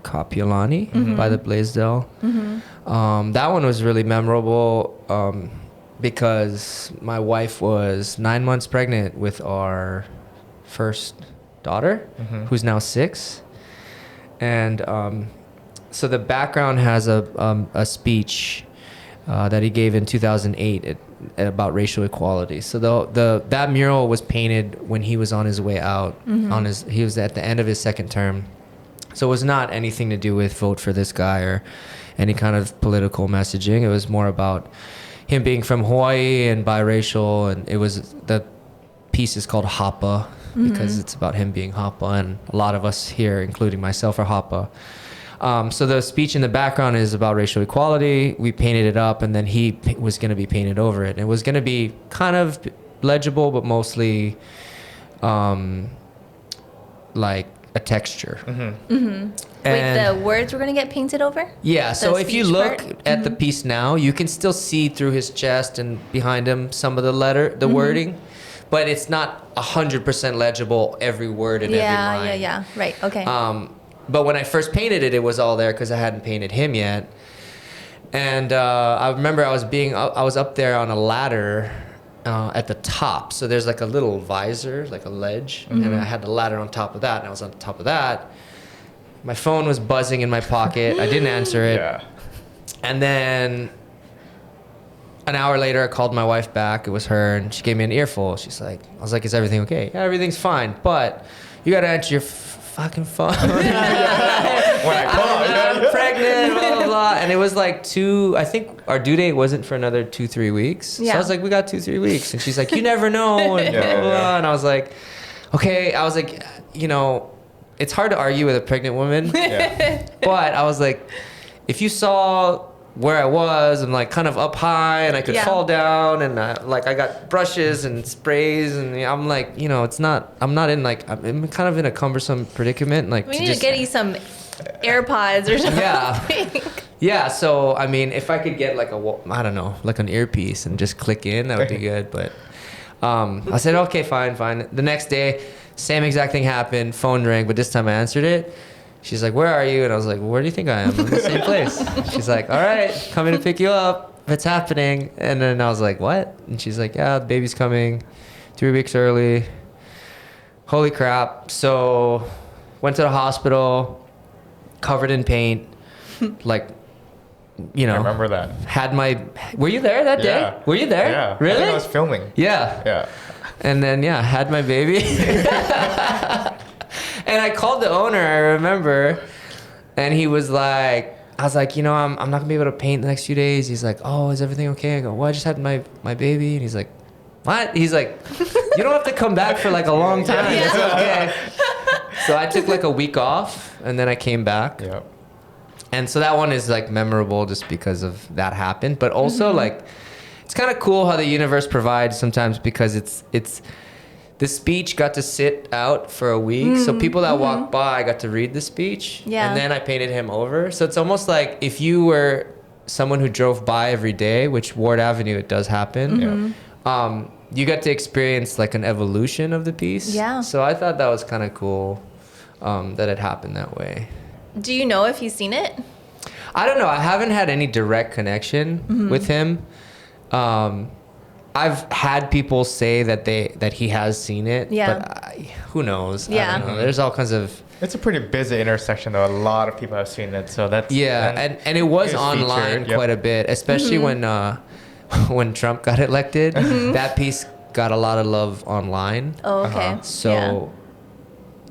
Speaker 3: Kapiolani by the Blaisdell. That one was really memorable because my wife was 9 months pregnant with our first daughter, who's now 6. And so the background has a speech that he gave in 2008 about racial equality. So that mural was painted when he was on his way out. He was at the end of his second term. So it was not anything to do with vote for this guy or any kind of political messaging. It was more about him being from Hawaii and biracial, and the piece is called Hapa because it's about him being Hapa, and a lot of us here, including myself, are Hapa. So the speech in the background is about racial equality. We painted it up, and then he was going to be painted over it. It was going to be kind of legible, but mostly like a texture.
Speaker 2: Wait, the words were going to get painted over?
Speaker 3: Yeah, so if you
Speaker 2: speech
Speaker 3: look
Speaker 2: part?
Speaker 3: at the piece now, you can still see through his chest and behind him some of the wording, but it's not 100% legible, every word in every line.
Speaker 2: Yeah. Right, okay.
Speaker 3: But when I first painted it, it was all there because I hadn't painted him yet. And I remember I was up there on a ladder at the top. So there's like a little visor, like a ledge, and I had the ladder on top of that, and I was on top of that. My phone was buzzing in my pocket. I didn't answer it.
Speaker 1: Yeah.
Speaker 3: And then an hour later, I called my wife back. It was her, and she gave me an earful. I was like, is everything okay? Yeah, everything's fine, but you got to answer your fucking fun.
Speaker 1: When I call,
Speaker 3: I'm pregnant, blah, blah, blah. And it was like I think our due date wasn't for another 2-3 weeks. So I was like, we got 2-3 weeks. And she's like, you never know. And blah, blah, blah. And I was like, okay. I was like, you know, it's hard to argue with a pregnant woman. But I was like, if you saw where I was, I'm like kind of up high and I could fall down, and I got brushes and sprays, and I'm like, you know, I'm not in like, I'm kind of in a cumbersome predicament. Like,
Speaker 2: we need to get you some AirPods or something.
Speaker 3: Yeah. So, I mean, if I could get like I don't know, like an earpiece and just click in, that would be good. But I said, okay, fine. The next day, same exact thing happened. Phone rang, but this time I answered it. She's like, where are you? And I was like, where do you think I am? I'm in the same place. She's like, all right, coming to pick you up. It's happening. And then I was like, what? And she's like, yeah, the baby's coming 3 weeks early. Holy crap. So went to the hospital, covered in paint. Like, you know.
Speaker 1: I remember that.
Speaker 3: Were you there that day? Were you there?
Speaker 1: Yeah.
Speaker 3: Really?
Speaker 1: I think I was filming.
Speaker 3: Yeah. And then, had my baby. And I called the owner, I remember, and he was like, I was like, you know, I'm not gonna be able to paint the next few days. He's like, oh, is everything okay? I go, well, I just had my baby. And he's like, what? He's like, you don't have to come back for like a long time. It's okay. So I took like a week off, and then I came back.
Speaker 1: Yep.
Speaker 3: And so that one is like memorable just because of that happened. But also like, it's kind of cool how the universe provides sometimes, because it's the speech got to sit out for a week. So people that walk by got to read the speech. Yeah. And then I painted him over. So it's almost like if you were someone who drove by every day, which Ward Avenue, it does happen. You got to experience like an evolution of the piece. Yeah. So I thought that was kind of cool that it happened that way.
Speaker 2: Do you know if he's seen it?
Speaker 3: I don't know. I haven't had any direct connection with him. I've had people say that he has seen it, but who knows? I don't know. There's all kinds of...
Speaker 1: It's a pretty busy intersection, though. A lot of people have seen it, so that's...
Speaker 3: Yeah, and it was online quite a bit, especially when Trump got elected. That piece got a lot of love online.
Speaker 2: Oh, okay.
Speaker 3: So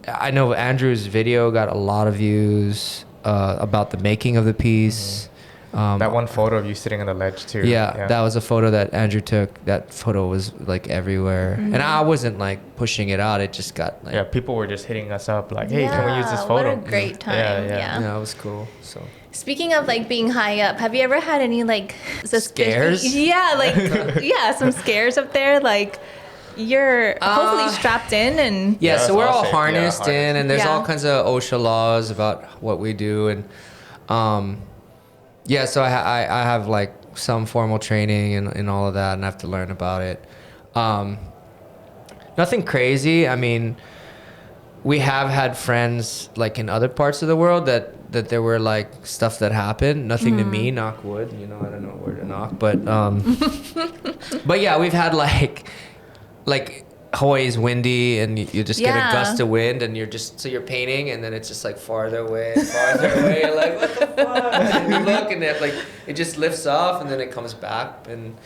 Speaker 3: I know Andrew's video got a lot of views about the making of the piece.
Speaker 1: That one photo of you sitting on the ledge too.
Speaker 3: Yeah, that was a photo that Andrew took. That photo was like everywhere, and I wasn't like pushing it out. It just got like
Speaker 1: people were just hitting us up like, "Hey, can we use this photo?"
Speaker 2: What a great time!
Speaker 3: Yeah, it was cool. So
Speaker 2: speaking of like being high up, have you ever had any like
Speaker 3: scares?
Speaker 2: Yeah, like some scares up there, like. You're hopefully strapped in and
Speaker 3: so we're all harnessed in, and there's all kinds of OSHA laws about what we do, and so I have like some formal training and all of that, and I have to learn about it. Nothing crazy. I mean, we have had friends like in other parts of the world that there were like stuff that happened. Nothing to me, knock wood. You know, I don't know where to knock, but yeah, we've had like Hawaii's windy, and you just get a gust of wind, and you're painting, and then it's just like farther away and farther away. You're like, what the fuck? And you look, and it just lifts off, and then it comes back, and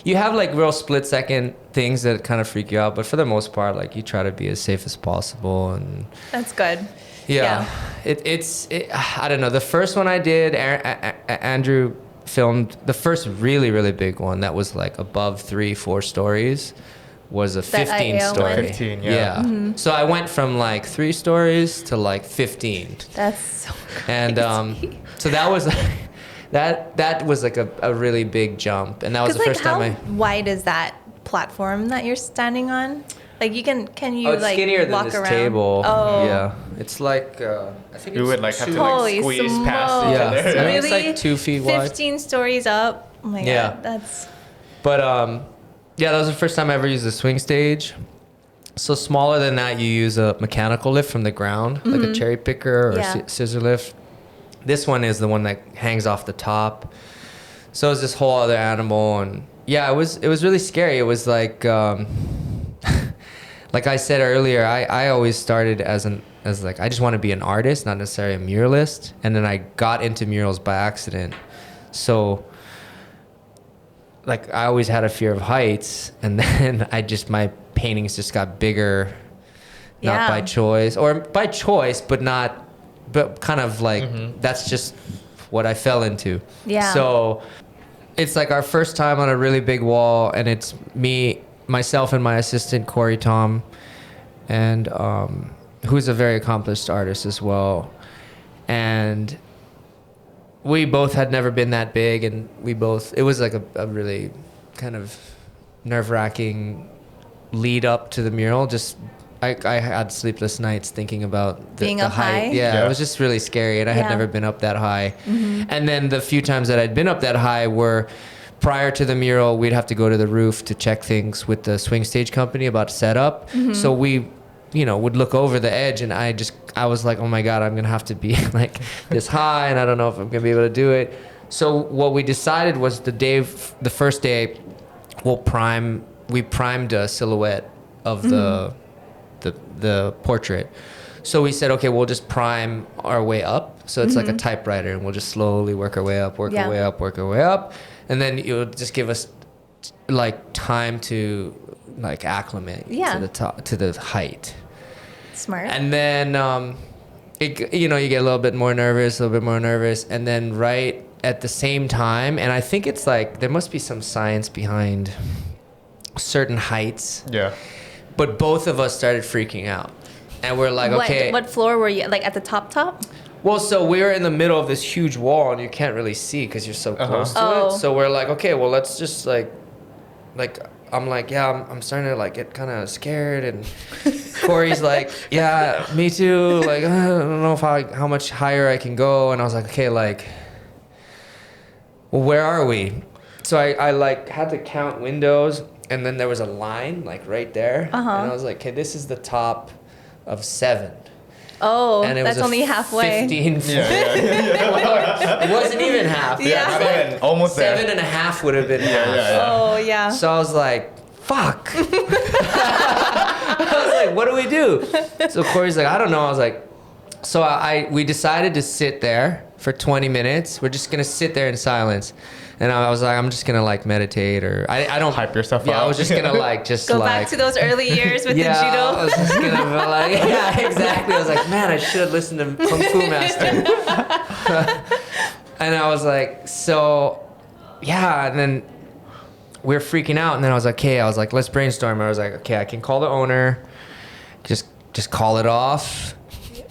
Speaker 3: you have like real split second things that kind of freak you out, but for the most part, like you try to be as safe as possible, and
Speaker 2: that's good.
Speaker 3: Yeah. It's I don't know. The first one I did, Andrew filmed the first really, really big one that was like above 3-4 stories. Was a 15 story.
Speaker 1: 15,
Speaker 3: So I went from like 3 stories to like 15.
Speaker 2: That's so crazy.
Speaker 3: And so that was that was like a really big jump, and that was the first time
Speaker 2: How wide is that platform that you're standing on? Like can you
Speaker 3: it's
Speaker 2: like
Speaker 3: skinnier
Speaker 2: walk
Speaker 3: than this
Speaker 2: around?
Speaker 3: Oh.
Speaker 2: Oh.
Speaker 3: Yeah. It's like I think
Speaker 1: you would like have to like squeeze past each other.
Speaker 3: I think it's like 2 feet wide.
Speaker 2: 15 stories up. Oh my god, that's.
Speaker 3: But that was the first time I ever used a swing stage. So smaller than that, you use a mechanical lift from the ground, like a cherry picker or scissor lift. This one is the one that hangs off the top. So it's this whole other animal, and it was really scary. It was like, like I said earlier, I always started as like I just want to be an artist, not necessarily a muralist, and then I got into murals by accident. So. Like I always had a fear of heights, and then my paintings just got bigger not by choice, or by choice, but kind of like that's just what I fell into.
Speaker 2: Yeah.
Speaker 3: So it's like our first time on a really big wall, and it's myself and my assistant Corey Tom, and who's a very accomplished artist as well. And we both had never been that big, and it was like a really kind of nerve-wracking lead up to the mural. Just I had sleepless nights thinking about
Speaker 2: being
Speaker 3: the
Speaker 2: up
Speaker 3: height.
Speaker 2: high.
Speaker 3: Yeah, it was just really scary, and I had never been up that high. And then the few times that I'd been up that high were prior to the mural. We'd have to go to the roof to check things with the swing stage company about setup. So we would look over the edge, and I was like, oh my God, I'm gonna have to be like this high, and I don't know if I'm gonna be able to do it. So what we decided was the first day, we primed a silhouette of the portrait. So we said, okay, we'll just prime our way up. So it's like a typewriter, and we'll just slowly work our way up, work our way up. And then it'll just give us like time to like acclimate to the top, to the height.
Speaker 2: Smart.
Speaker 3: And then you get a little bit more nervous, and then right at the same time, and I think it's like there must be some science behind certain heights.
Speaker 1: Yeah.
Speaker 3: But both of us started freaking out, and we're like, okay.
Speaker 2: What floor were you? Like at the top?
Speaker 3: Well, so we were in the middle of this huge wall, and you can't really see because you're so close to it. So we're like, okay, well, let's just like I'm like, yeah, I'm starting to like get kind of scared, and Corey's like, yeah, me too. Like, I don't know how much higher I can go, and I was like, okay, like, well, where are we? So I like had to count windows, and then there was a line like right there, and I was like, okay, this is the top of 7.
Speaker 2: Oh,
Speaker 3: and
Speaker 2: that's only halfway.
Speaker 3: 15 foot. It wasn't even half.
Speaker 1: Yeah, almost
Speaker 3: 7.5 would have been half.
Speaker 2: Oh, yeah.
Speaker 3: So I was like, fuck. I was like, what do we do? So Corey's like, I don't know. I was like, so we decided to sit there for 20 minutes. We're just going to sit there in silence. And I was like, I'm just going to like meditate, or I don't
Speaker 1: hype yourself up.
Speaker 3: Yeah, I was just going to like,
Speaker 2: go back to those early years with the judo.
Speaker 3: I was just going to be like, yeah, exactly. I was like, man, I should have listened to Kung Fu Master. And I was like, so, yeah. And then we were freaking out. And then I was like, okay, let's brainstorm. I was like, okay, I can call the owner. Just call it off.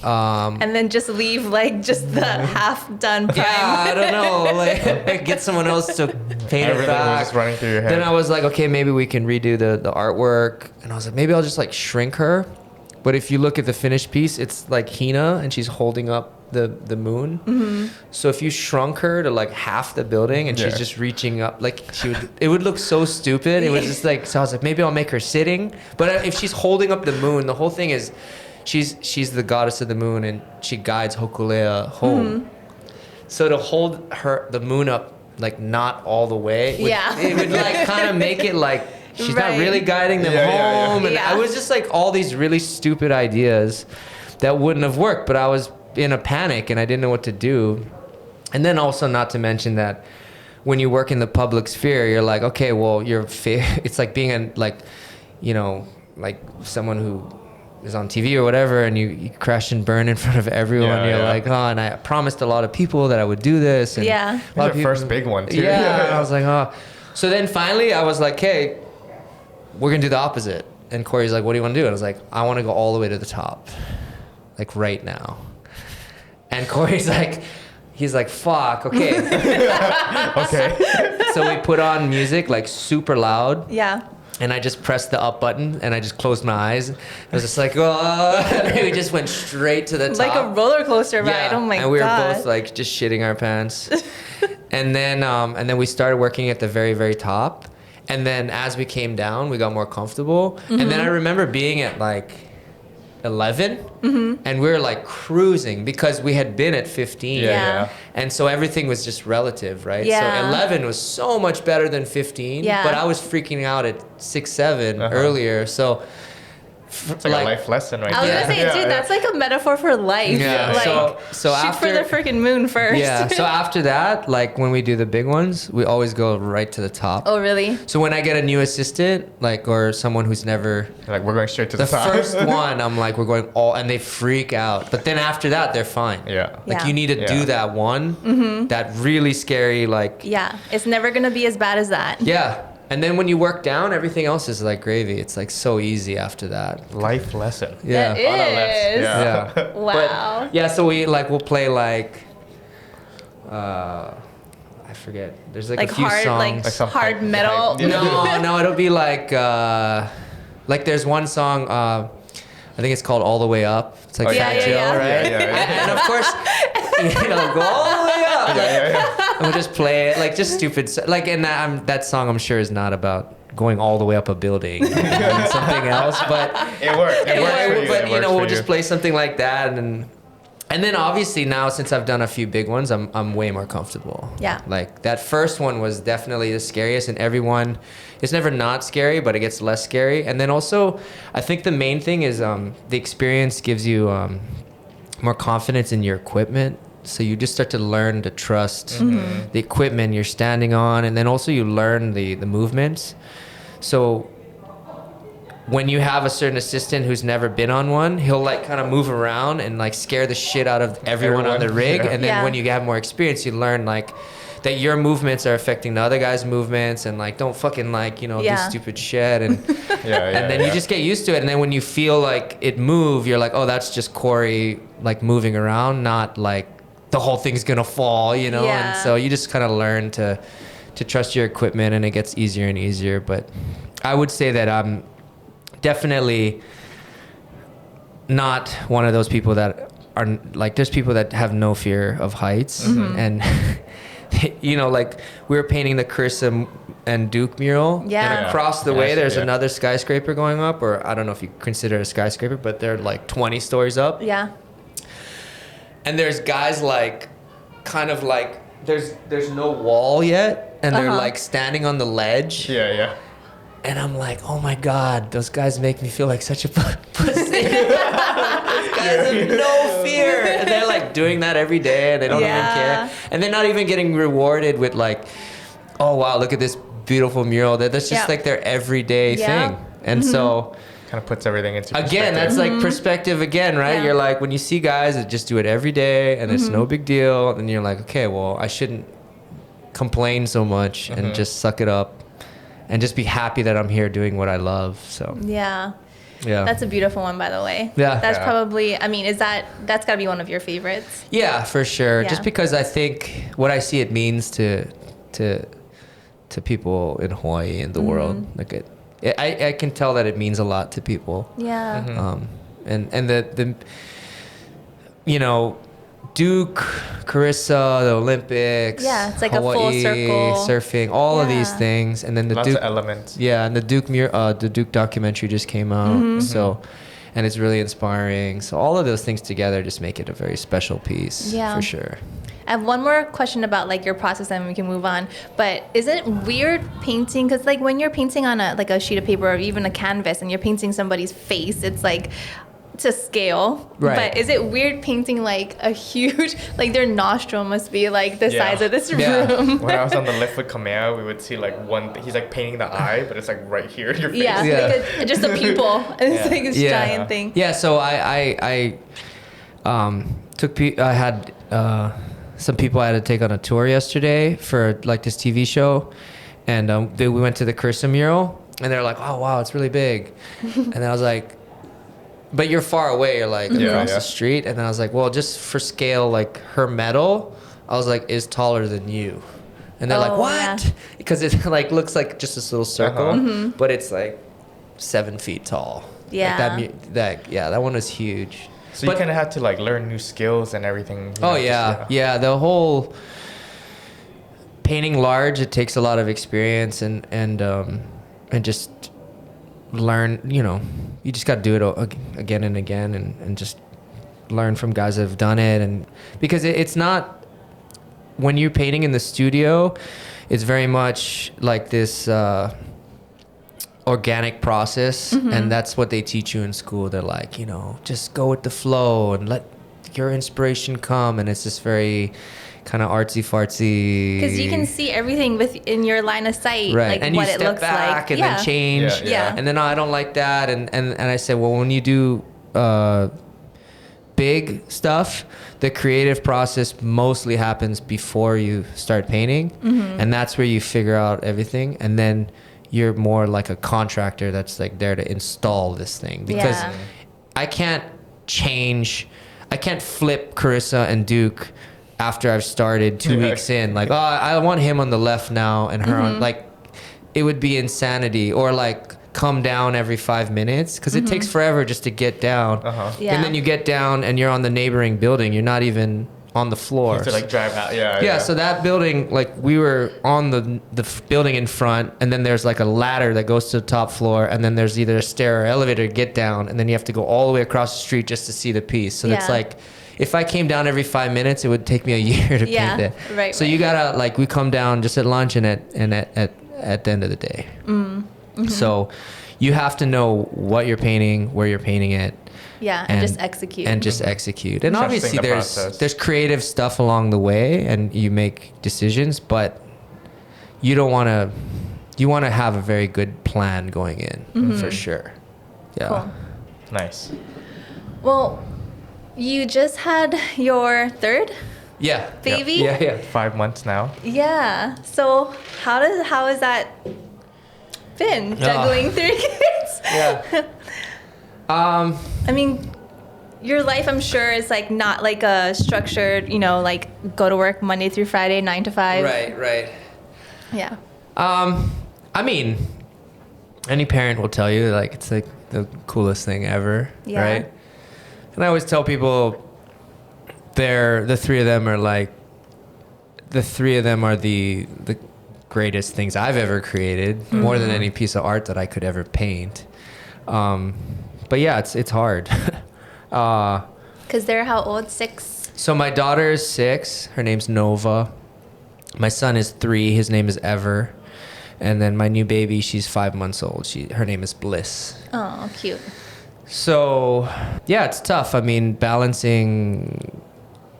Speaker 2: And then just leave like just the half done prime.
Speaker 3: Yeah, I don't know. Like get someone else to paint it back.
Speaker 1: Was just running through your head.
Speaker 3: Then I was like, okay, maybe we can redo the artwork. And I was like, maybe I'll just like shrink her. But if you look at the finished piece, it's like Hina, and she's holding up the moon. So if you shrunk her to like half the building, and she's just reaching up, like it would look so stupid. It was just like, so I was like, maybe I'll make her sitting. But if she's holding up the moon, the whole thing is, she's the goddess of the moon, and she guides Hokulea home. So to hold the moon up like not all the way, it would like kind of make it like she's not really guiding them home. And I was just like all these really stupid ideas that wouldn't have worked, but I was in a panic and I didn't know what to do. And then also, not to mention that when you work in the public sphere, you're like, okay, well, it's like being like someone who is on TV or whatever, and you crash and burn in front of everyone. You're like, oh, and I promised a lot of people that I would do this. And
Speaker 2: a
Speaker 1: lot of first big one too.
Speaker 3: Yeah, I was like, oh. So then finally I was like, hey, we're gonna do the opposite. And Corey's like, what do you want to do? And I was like, I want to go all the way to the top, like right now. And Corey's like, he's like, fuck, okay.
Speaker 1: Okay.
Speaker 3: So we put on music like super loud.
Speaker 2: Yeah.
Speaker 3: And I just pressed the up button, and I just closed my eyes. I was just like, oh, and we just went straight to the top.
Speaker 2: Like a roller coaster ride. Oh my God.
Speaker 3: And we were both like just shitting our pants. and then we started working at the very, very top. And then as we came down, we got more comfortable. And then I remember being at like 11, and we were like cruising because we had been at 15.
Speaker 2: Yeah.
Speaker 3: And so everything was just relative, right?
Speaker 2: Yeah.
Speaker 3: So 11 was so much better than 15,
Speaker 2: Yeah.
Speaker 3: but I was freaking out at 6, 7 earlier. So
Speaker 1: It's like a life lesson right
Speaker 2: I was
Speaker 1: there.
Speaker 2: gonna say, dude, that's like a metaphor for life.
Speaker 3: Yeah.
Speaker 2: Like,
Speaker 3: So
Speaker 2: shoot
Speaker 3: after,
Speaker 2: for the freaking moon first.
Speaker 3: Yeah. So after that, like when we do the big ones, we always go right to the top.
Speaker 2: Oh, really?
Speaker 3: So when I get a new assistant, like, or someone who's never,
Speaker 1: Like, we're going straight to the
Speaker 3: the
Speaker 1: top.
Speaker 3: first one, I'm like, we're going all, and they freak out. But then after that, they're fine.
Speaker 1: Yeah.
Speaker 3: Like
Speaker 2: Yeah.
Speaker 3: you need to do that one, that really scary, like,
Speaker 2: Yeah. It's never gonna be as bad as that.
Speaker 3: yeah. And then when you work down, everything else is like gravy. It's like so easy after that.
Speaker 1: Life lesson.
Speaker 3: Yeah.
Speaker 2: That
Speaker 1: On our left.
Speaker 2: is.
Speaker 3: Yeah.
Speaker 2: Wow.
Speaker 3: But, yeah, so we'll play like I forget. There's like a few
Speaker 2: hard,
Speaker 3: songs.
Speaker 2: like
Speaker 1: some
Speaker 2: hard
Speaker 1: hype-
Speaker 2: metal.
Speaker 1: hype-
Speaker 3: No, it'll be like there's one song I think it's called All the Way Up. It's like
Speaker 2: Yeah,
Speaker 3: Fat
Speaker 2: yeah,
Speaker 3: Jill,
Speaker 2: yeah.
Speaker 3: right?
Speaker 1: Yeah.
Speaker 3: And of course, go all the way up.
Speaker 1: Yeah.
Speaker 3: And we'll just play it like just stupid like and that song I'm sure is not about going all the way up a building and something else, but
Speaker 1: It worked. It worked for you.
Speaker 3: but
Speaker 1: It
Speaker 3: you
Speaker 1: works
Speaker 3: know
Speaker 1: for
Speaker 3: we'll just play something like that and then obviously now since I've done a few big ones I'm way more comfortable.
Speaker 2: Yeah.
Speaker 3: Like that first one was definitely the scariest and everyone it's never not scary but it gets less scary. And then also I think the main thing is the experience gives you more confidence in your equipment. So you just start to learn to trust the equipment you're standing on, and then also you learn the movements. So when you have a certain assistant who's never been on one, he'll like kind of move around and like scare the shit out of everyone on the rig.
Speaker 1: Yeah.
Speaker 3: And then
Speaker 2: Yeah.
Speaker 3: when you have more experience, you learn like that your movements are affecting the other guy's movements, and like don't fucking like do
Speaker 2: Yeah.
Speaker 3: stupid shit and
Speaker 1: Yeah.
Speaker 3: and then you just get used to it. And then when you feel like it move, you're like, oh, that's just Corey like moving around, not like the whole thing's gonna fall, you know.
Speaker 2: Yeah.
Speaker 3: And so you just kind of learn to trust your equipment, and it gets easier and easier. But I would say that I'm definitely not one of those people that are like, there's people that have no fear of heights. And like we were painting the Carissa and Duke mural,
Speaker 2: Yeah.
Speaker 3: and across the
Speaker 1: Yeah,
Speaker 3: way there's
Speaker 1: yeah.
Speaker 3: another skyscraper going up, or I don't know if you consider it a skyscraper, but they're like 20 stories up.
Speaker 2: Yeah.
Speaker 3: And there's guys like kind of like there's no wall yet, and they're like standing on the ledge.
Speaker 1: Yeah.
Speaker 3: And I'm like, oh my God, those guys make me feel like such a pussy. Those guys have no fear. And they're like doing that every day, and they don't
Speaker 2: Yeah.
Speaker 3: even care. And they're not even getting rewarded with like, oh wow, look at this beautiful mural. That's just
Speaker 2: Yeah.
Speaker 3: like their everyday
Speaker 2: Yeah.
Speaker 3: thing. And so
Speaker 1: Kind of puts everything into perspective.
Speaker 3: again, that's like perspective again, right?
Speaker 2: Yeah.
Speaker 3: You're like, when you see guys that just do it every day and it's no big deal, and you're like, okay, well, I shouldn't complain so much and just suck it up and just be happy that I'm here doing what I love. So
Speaker 2: Yeah.
Speaker 3: yeah,
Speaker 2: That's a beautiful one, by the way.
Speaker 3: Yeah.
Speaker 2: That's
Speaker 1: Yeah.
Speaker 2: probably, I mean, that's gotta be one of your favorites.
Speaker 3: yeah, for sure.
Speaker 2: Yeah.
Speaker 3: Just because I think what I see it means to people in Hawaii and the world, like I can tell that it means a lot to people.
Speaker 2: Yeah.
Speaker 3: And the Duke, Carissa, the Olympics,
Speaker 2: Yeah, it's like a full
Speaker 3: Hawaii,
Speaker 2: circle.
Speaker 3: surfing, all of these
Speaker 2: Yeah.
Speaker 3: things, and then the
Speaker 1: Lots
Speaker 3: Duke
Speaker 1: of elements.
Speaker 3: Yeah, and the Duke documentary just came out, so, and it's really inspiring. So all of those things together just make it a very special piece,
Speaker 2: Yeah.
Speaker 3: for sure.
Speaker 2: I have one more question about like your process, and we can move on. But is it weird painting? Because like when you're painting on a sheet of paper or even a canvas, and you're painting somebody's face, it's like to scale.
Speaker 3: Right.
Speaker 2: But is it weird painting like a huge, like their nostril must be like the
Speaker 1: Yeah.
Speaker 2: size of this
Speaker 3: Yeah.
Speaker 2: room?
Speaker 1: When I was on the lift with Kamea, we would see like he's like painting the eye, but it's like right here in your face.
Speaker 2: Yeah,
Speaker 3: Yeah.
Speaker 2: like just a pupil. And it's
Speaker 1: Yeah.
Speaker 2: like this
Speaker 3: Yeah.
Speaker 2: giant thing.
Speaker 3: Yeah, so I I had some people I had to take on a tour yesterday for like this TV show, and we went to the Carissa mural, and they're like, oh wow, it's really big, and then I was like, but you're far away, you're like across
Speaker 1: Yeah.
Speaker 3: the street, and then I was like, well, just for scale, like her metal, I was like, is taller than you. And they're like,
Speaker 2: Oh,
Speaker 3: what?
Speaker 2: yeah.
Speaker 3: Because it like looks like just this little circle,
Speaker 1: Uh-huh.
Speaker 3: but it's like 7 feet tall.
Speaker 2: Yeah.
Speaker 3: Like that one was huge.
Speaker 1: So you kind of had to like learn new skills and everything. you
Speaker 3: Oh
Speaker 1: know,
Speaker 3: yeah, yeah. The whole painting large, it takes a lot of experience and just learn. You just got to do it again and again, and just learn from guys that have done it. And because it's not, when you're painting in the studio, it's very much like this. organic process, and that's what they teach you in school. They're like, you know, just go with the flow and let your inspiration come, and it's just very kind of artsy fartsy.
Speaker 2: Because you can see everything within your line of sight,
Speaker 3: right?
Speaker 2: like
Speaker 3: And
Speaker 2: what
Speaker 3: you
Speaker 2: it
Speaker 3: step
Speaker 2: looks
Speaker 3: back
Speaker 2: like.
Speaker 3: and then change.
Speaker 2: Yeah.
Speaker 3: And then I don't like that, and I said, well, when you do big stuff, the creative process mostly happens before you start painting, and that's where you figure out everything, and then you're more like a contractor that's like there to install this thing, because I can't flip Carissa and Duke after I've started 2 weeks in. Like, oh, I want him on the left now and her on, like, it would be insanity. Or like come down every 5 minutes, because it takes forever just to get down. And then you get down and you're on the neighboring building. You're not even on the floor.
Speaker 1: You have to like drive out.
Speaker 3: Yeah, so that building, like we were on the building in front, and then there's like a ladder that goes to the top floor, and then there's either a stair or elevator to get down, and then you have to go all the way across the street just to see the piece. So it's like, if I came down every 5 minutes, it would take me a year to paint it.
Speaker 2: Right.
Speaker 3: So you gotta, like, we come down just at lunch and at the end of the day. So you have to know what you're painting, where you're painting it.
Speaker 2: Yeah, and just execute.
Speaker 3: And just execute. And
Speaker 1: Trusting
Speaker 3: obviously
Speaker 1: the process.
Speaker 3: there's creative stuff along the way, and you make decisions, but you don't want to, you want to have a very good plan going in, for sure. Yeah.
Speaker 2: Cool.
Speaker 1: Nice.
Speaker 2: Well, you just had your third
Speaker 3: Yeah.
Speaker 2: baby?
Speaker 3: Yeah.
Speaker 1: 5 months now.
Speaker 2: Yeah. So how has that been, juggling 3 kids?
Speaker 3: Yeah.
Speaker 2: I mean, your life, I'm sure, is like not like a structured, you know, like go to work Monday through Friday, 9 to 5.
Speaker 3: Right.
Speaker 2: Yeah.
Speaker 3: I mean, any parent will tell you, like, it's like the coolest thing ever, right? And I always tell people, the three of them are the greatest things I've ever created, more than any piece of art that I could ever paint. But yeah, it's hard.
Speaker 2: Because they're how old? 6?
Speaker 3: So my daughter is 6. Her name's Nova. My son is 3. His name is Ever. And then my new baby, she's 5 months old. Her name is Bliss.
Speaker 2: Oh, cute.
Speaker 3: So yeah, it's tough. I mean, balancing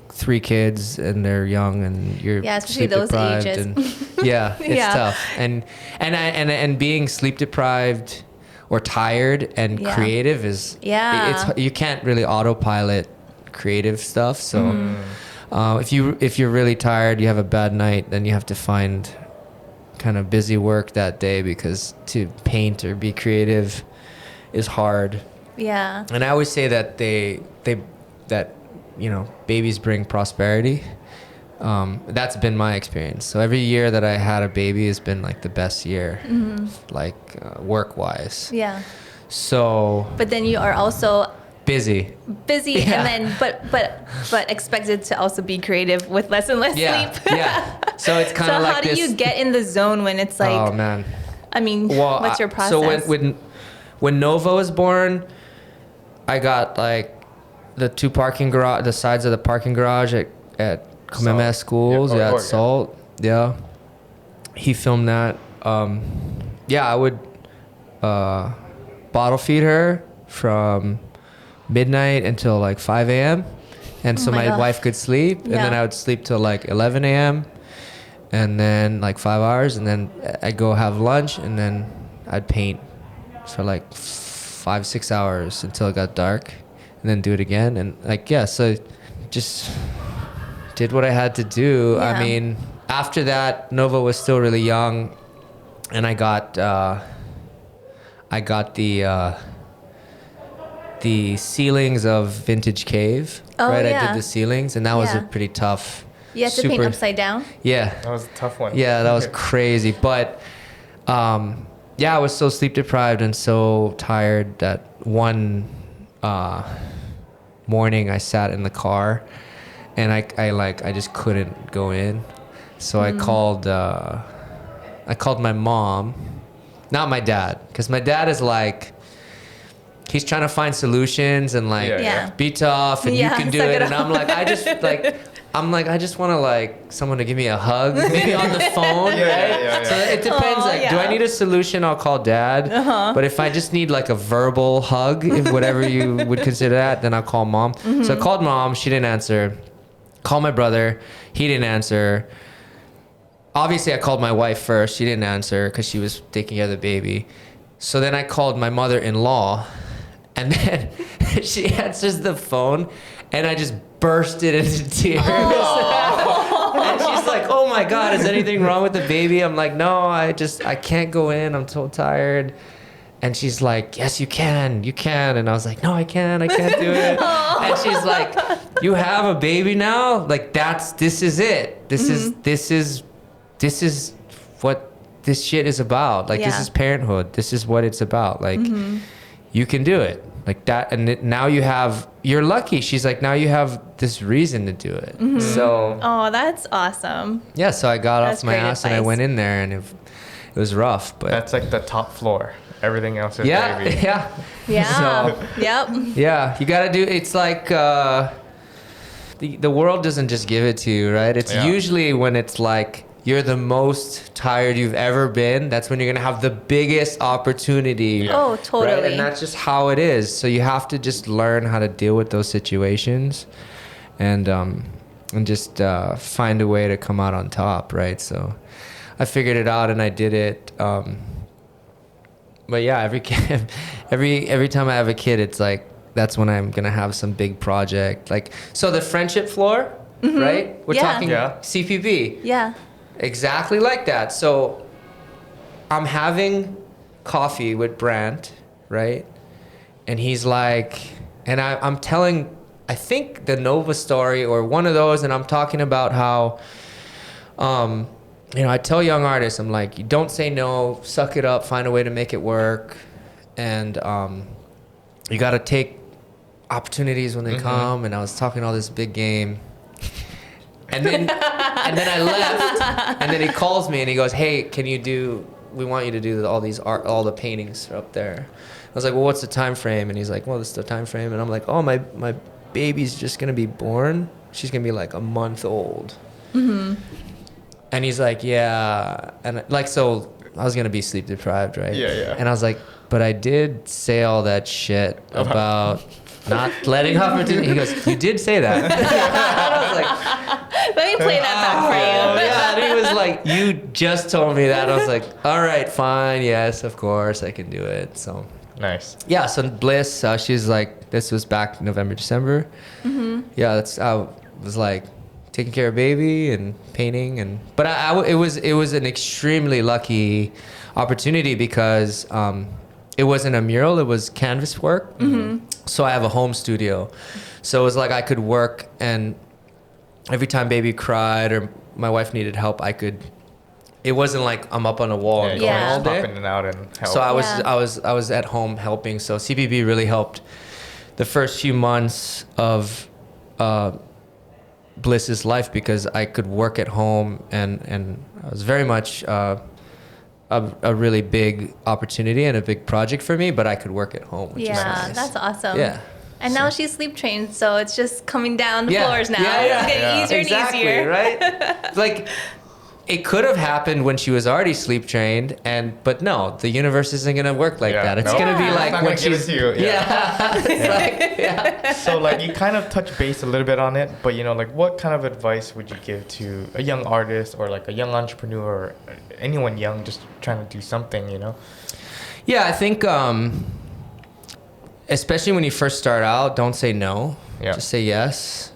Speaker 3: 3 kids and they're young and you're
Speaker 2: especially
Speaker 3: sleep
Speaker 2: those
Speaker 3: deprived
Speaker 2: ages.
Speaker 3: and it's tough. And being sleep deprived or tired and creative is it's you can't really autopilot creative stuff. So if you're really tired, you have a bad night, then you have to find kind of busy work that day, because to paint or be creative is hard.
Speaker 2: Yeah.
Speaker 3: And I always say that that you know, babies bring prosperity. That's been my experience. So every year that I had a baby has been like the best year, like work wise.
Speaker 2: Yeah.
Speaker 3: So.
Speaker 2: But then you are also
Speaker 3: busy,
Speaker 2: and then but expected to also be creative with less and less sleep.
Speaker 3: So it's kind of
Speaker 2: so
Speaker 3: like
Speaker 2: how do
Speaker 3: this.
Speaker 2: you get in the zone when it's like?
Speaker 3: Oh man.
Speaker 2: I mean, what's your process?
Speaker 3: So when Nova was born, I got like the sides of the parking garage at Kamea schools. At Salt. Yeah. He filmed that. I would bottle feed her from midnight until like 5 a.m. And so my wife could sleep, and then I would sleep till like 11 a.m. and then like 5 hours, and then I'd go have lunch, and then I'd paint for like 5-6 hours until it got dark, and then do it again. And like, so just did what I had to do. I mean, after that, Nova was still really young, and I got the ceilings of Vintage Cave. I did the ceilings, and that was a pretty tough.
Speaker 2: You had to paint upside down?
Speaker 3: Yeah.
Speaker 1: That was a tough one.
Speaker 3: Yeah, that was crazy. But I was so sleep deprived and so tired that one morning I sat in the car, and I just couldn't go in. So I called my mom, not my dad, because my dad is like, he's trying to find solutions and like be tough and you can do it. And I'm like, I just like, I'm like, I just want to like someone to give me a hug, maybe on the phone, right? So it depends. Do I need a solution? I'll call dad. But if I just need like a verbal hug, if whatever you would consider that, then I'll call mom. So I called mom. She didn't answer. Called my brother. He didn't answer. Obviously, I called my wife first. She didn't answer because she was taking care of the baby. So then I called my mother-in-law, and then she answers the phone, and I just bursted into tears. And she's like, oh my God, is anything wrong with the baby? I'm like, no, I can't go in. I'm so tired. And she's like, yes, you can. And I was like, no, I can't do it. And she's like, you have a baby now? Like, this is it. This is what this shit is about. Like, this is parenthood. This is what it's about. Like, you can do it. Like that, and now you're lucky. She's like, now you have this reason to do it. So.
Speaker 2: Oh, that's awesome.
Speaker 3: Yeah, so I got
Speaker 2: That's
Speaker 3: off my ass and I went in there, and it was rough. But
Speaker 1: that's like the top floor. Everything else is gravy.
Speaker 2: Yeah. So, yep.
Speaker 3: Yeah, you gotta do. It's like the world doesn't just give it to you, right? It's usually when it's like you're the most tired you've ever been. That's when you're gonna have the biggest opportunity.
Speaker 2: Oh, totally.
Speaker 3: Right? And that's just how it is. So you have to just learn how to deal with those situations, and just find a way to come out on top, right? So I figured it out and I did it. But yeah, every time I have a kid, it's like that's when I'm gonna have some big project. Like, so the friendship floor, right? We're talking CPB.
Speaker 2: Yeah.
Speaker 3: Exactly like that. So I'm having coffee with Brant, right? And he's like, and I'm telling, I think the Nova story or one of those, and I'm talking about how, I tell young artists, I'm like, you don't say no, suck it up, find a way to make it work. And you got to take opportunities when they come. And I was talking all this big game. And then I left, and then he calls me and he goes, hey, we want you to do all the paintings up there. I was like, well, what's the time frame? And he's like, well, this is the time frame. And I'm like, oh, my baby's just going to be born. She's going to be like a month old. And he's like, yeah. And like, so I was going to be sleep deprived, right?
Speaker 1: Yeah.
Speaker 3: And I was like, but I did say all that shit about not letting opportunity. He goes, you did say that. I was like,
Speaker 2: let me play that back for you.
Speaker 3: Yeah, and he was like, you just told me that. I was like, all right, fine. Yes, of course, I can do it. So
Speaker 1: nice.
Speaker 3: Yeah, so Bliss, she's like, this was back November, December. Yeah, I was like taking care of baby and painting, but it was an extremely lucky opportunity because it wasn't a mural, it was canvas work. So I have a home studio. So it was like I could work, and every time baby cried or my wife needed help, it wasn't like I'm up on a wall and going all day.
Speaker 1: Pop in and out and help.
Speaker 3: So I was at home helping. So CPB really helped the first few months of Bliss's life because I could work at home, and I was very much a really big opportunity and a big project for me, but I could work at home, which is nice.
Speaker 2: That's awesome.
Speaker 3: Yeah.
Speaker 2: And now she's sleep trained, so it's just coming down the floors now. It's getting easier and easier.
Speaker 3: Right? Like, it could have happened when she was already sleep trained, but no, the universe isn't gonna work like that. It's gonna be like when she's
Speaker 1: So like you kind of touch base a little bit on it, but like what kind of advice would you give to a young artist or like a young entrepreneur or anyone young just trying to do something,
Speaker 3: Yeah, I think especially when you first start out, don't say no. Just say yes.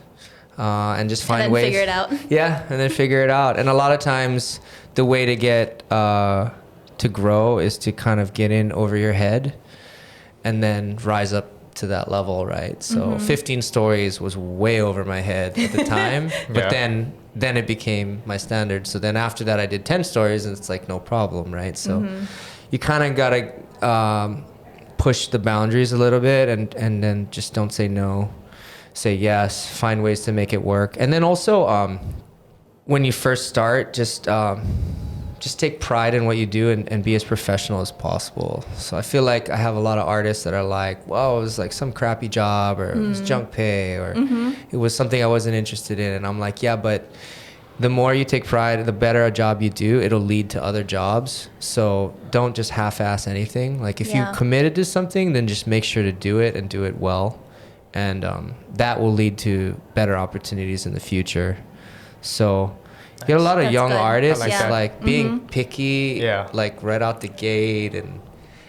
Speaker 3: And just find ways.
Speaker 2: And then figure it out.
Speaker 3: Yeah, and then figure it out. And a lot of times, the way to get to grow is to kind of get in over your head, and then rise up to that level, right? So 15 stories was way over my head at the time, but then it became my standard. So then after that, I did 10 stories, and it's like no problem, right? So you kind of gotta push the boundaries a little bit, and then just don't say no. Say yes, find ways to make it work. And then also, when you first start, just just take pride in what you do and be as professional as possible. So I feel like I have a lot of artists that are like, well, it was like some crappy job, or it was junk pay, or it was something I wasn't interested in. And I'm like, yeah, but the more you take pride, the better a job you do, it'll lead to other jobs. So don't just half-ass anything. Like if you committed to something, then just make sure to do it and do it well. And that will lead to better opportunities in the future. So you get a lot of young artists like being picky, like right out the gate,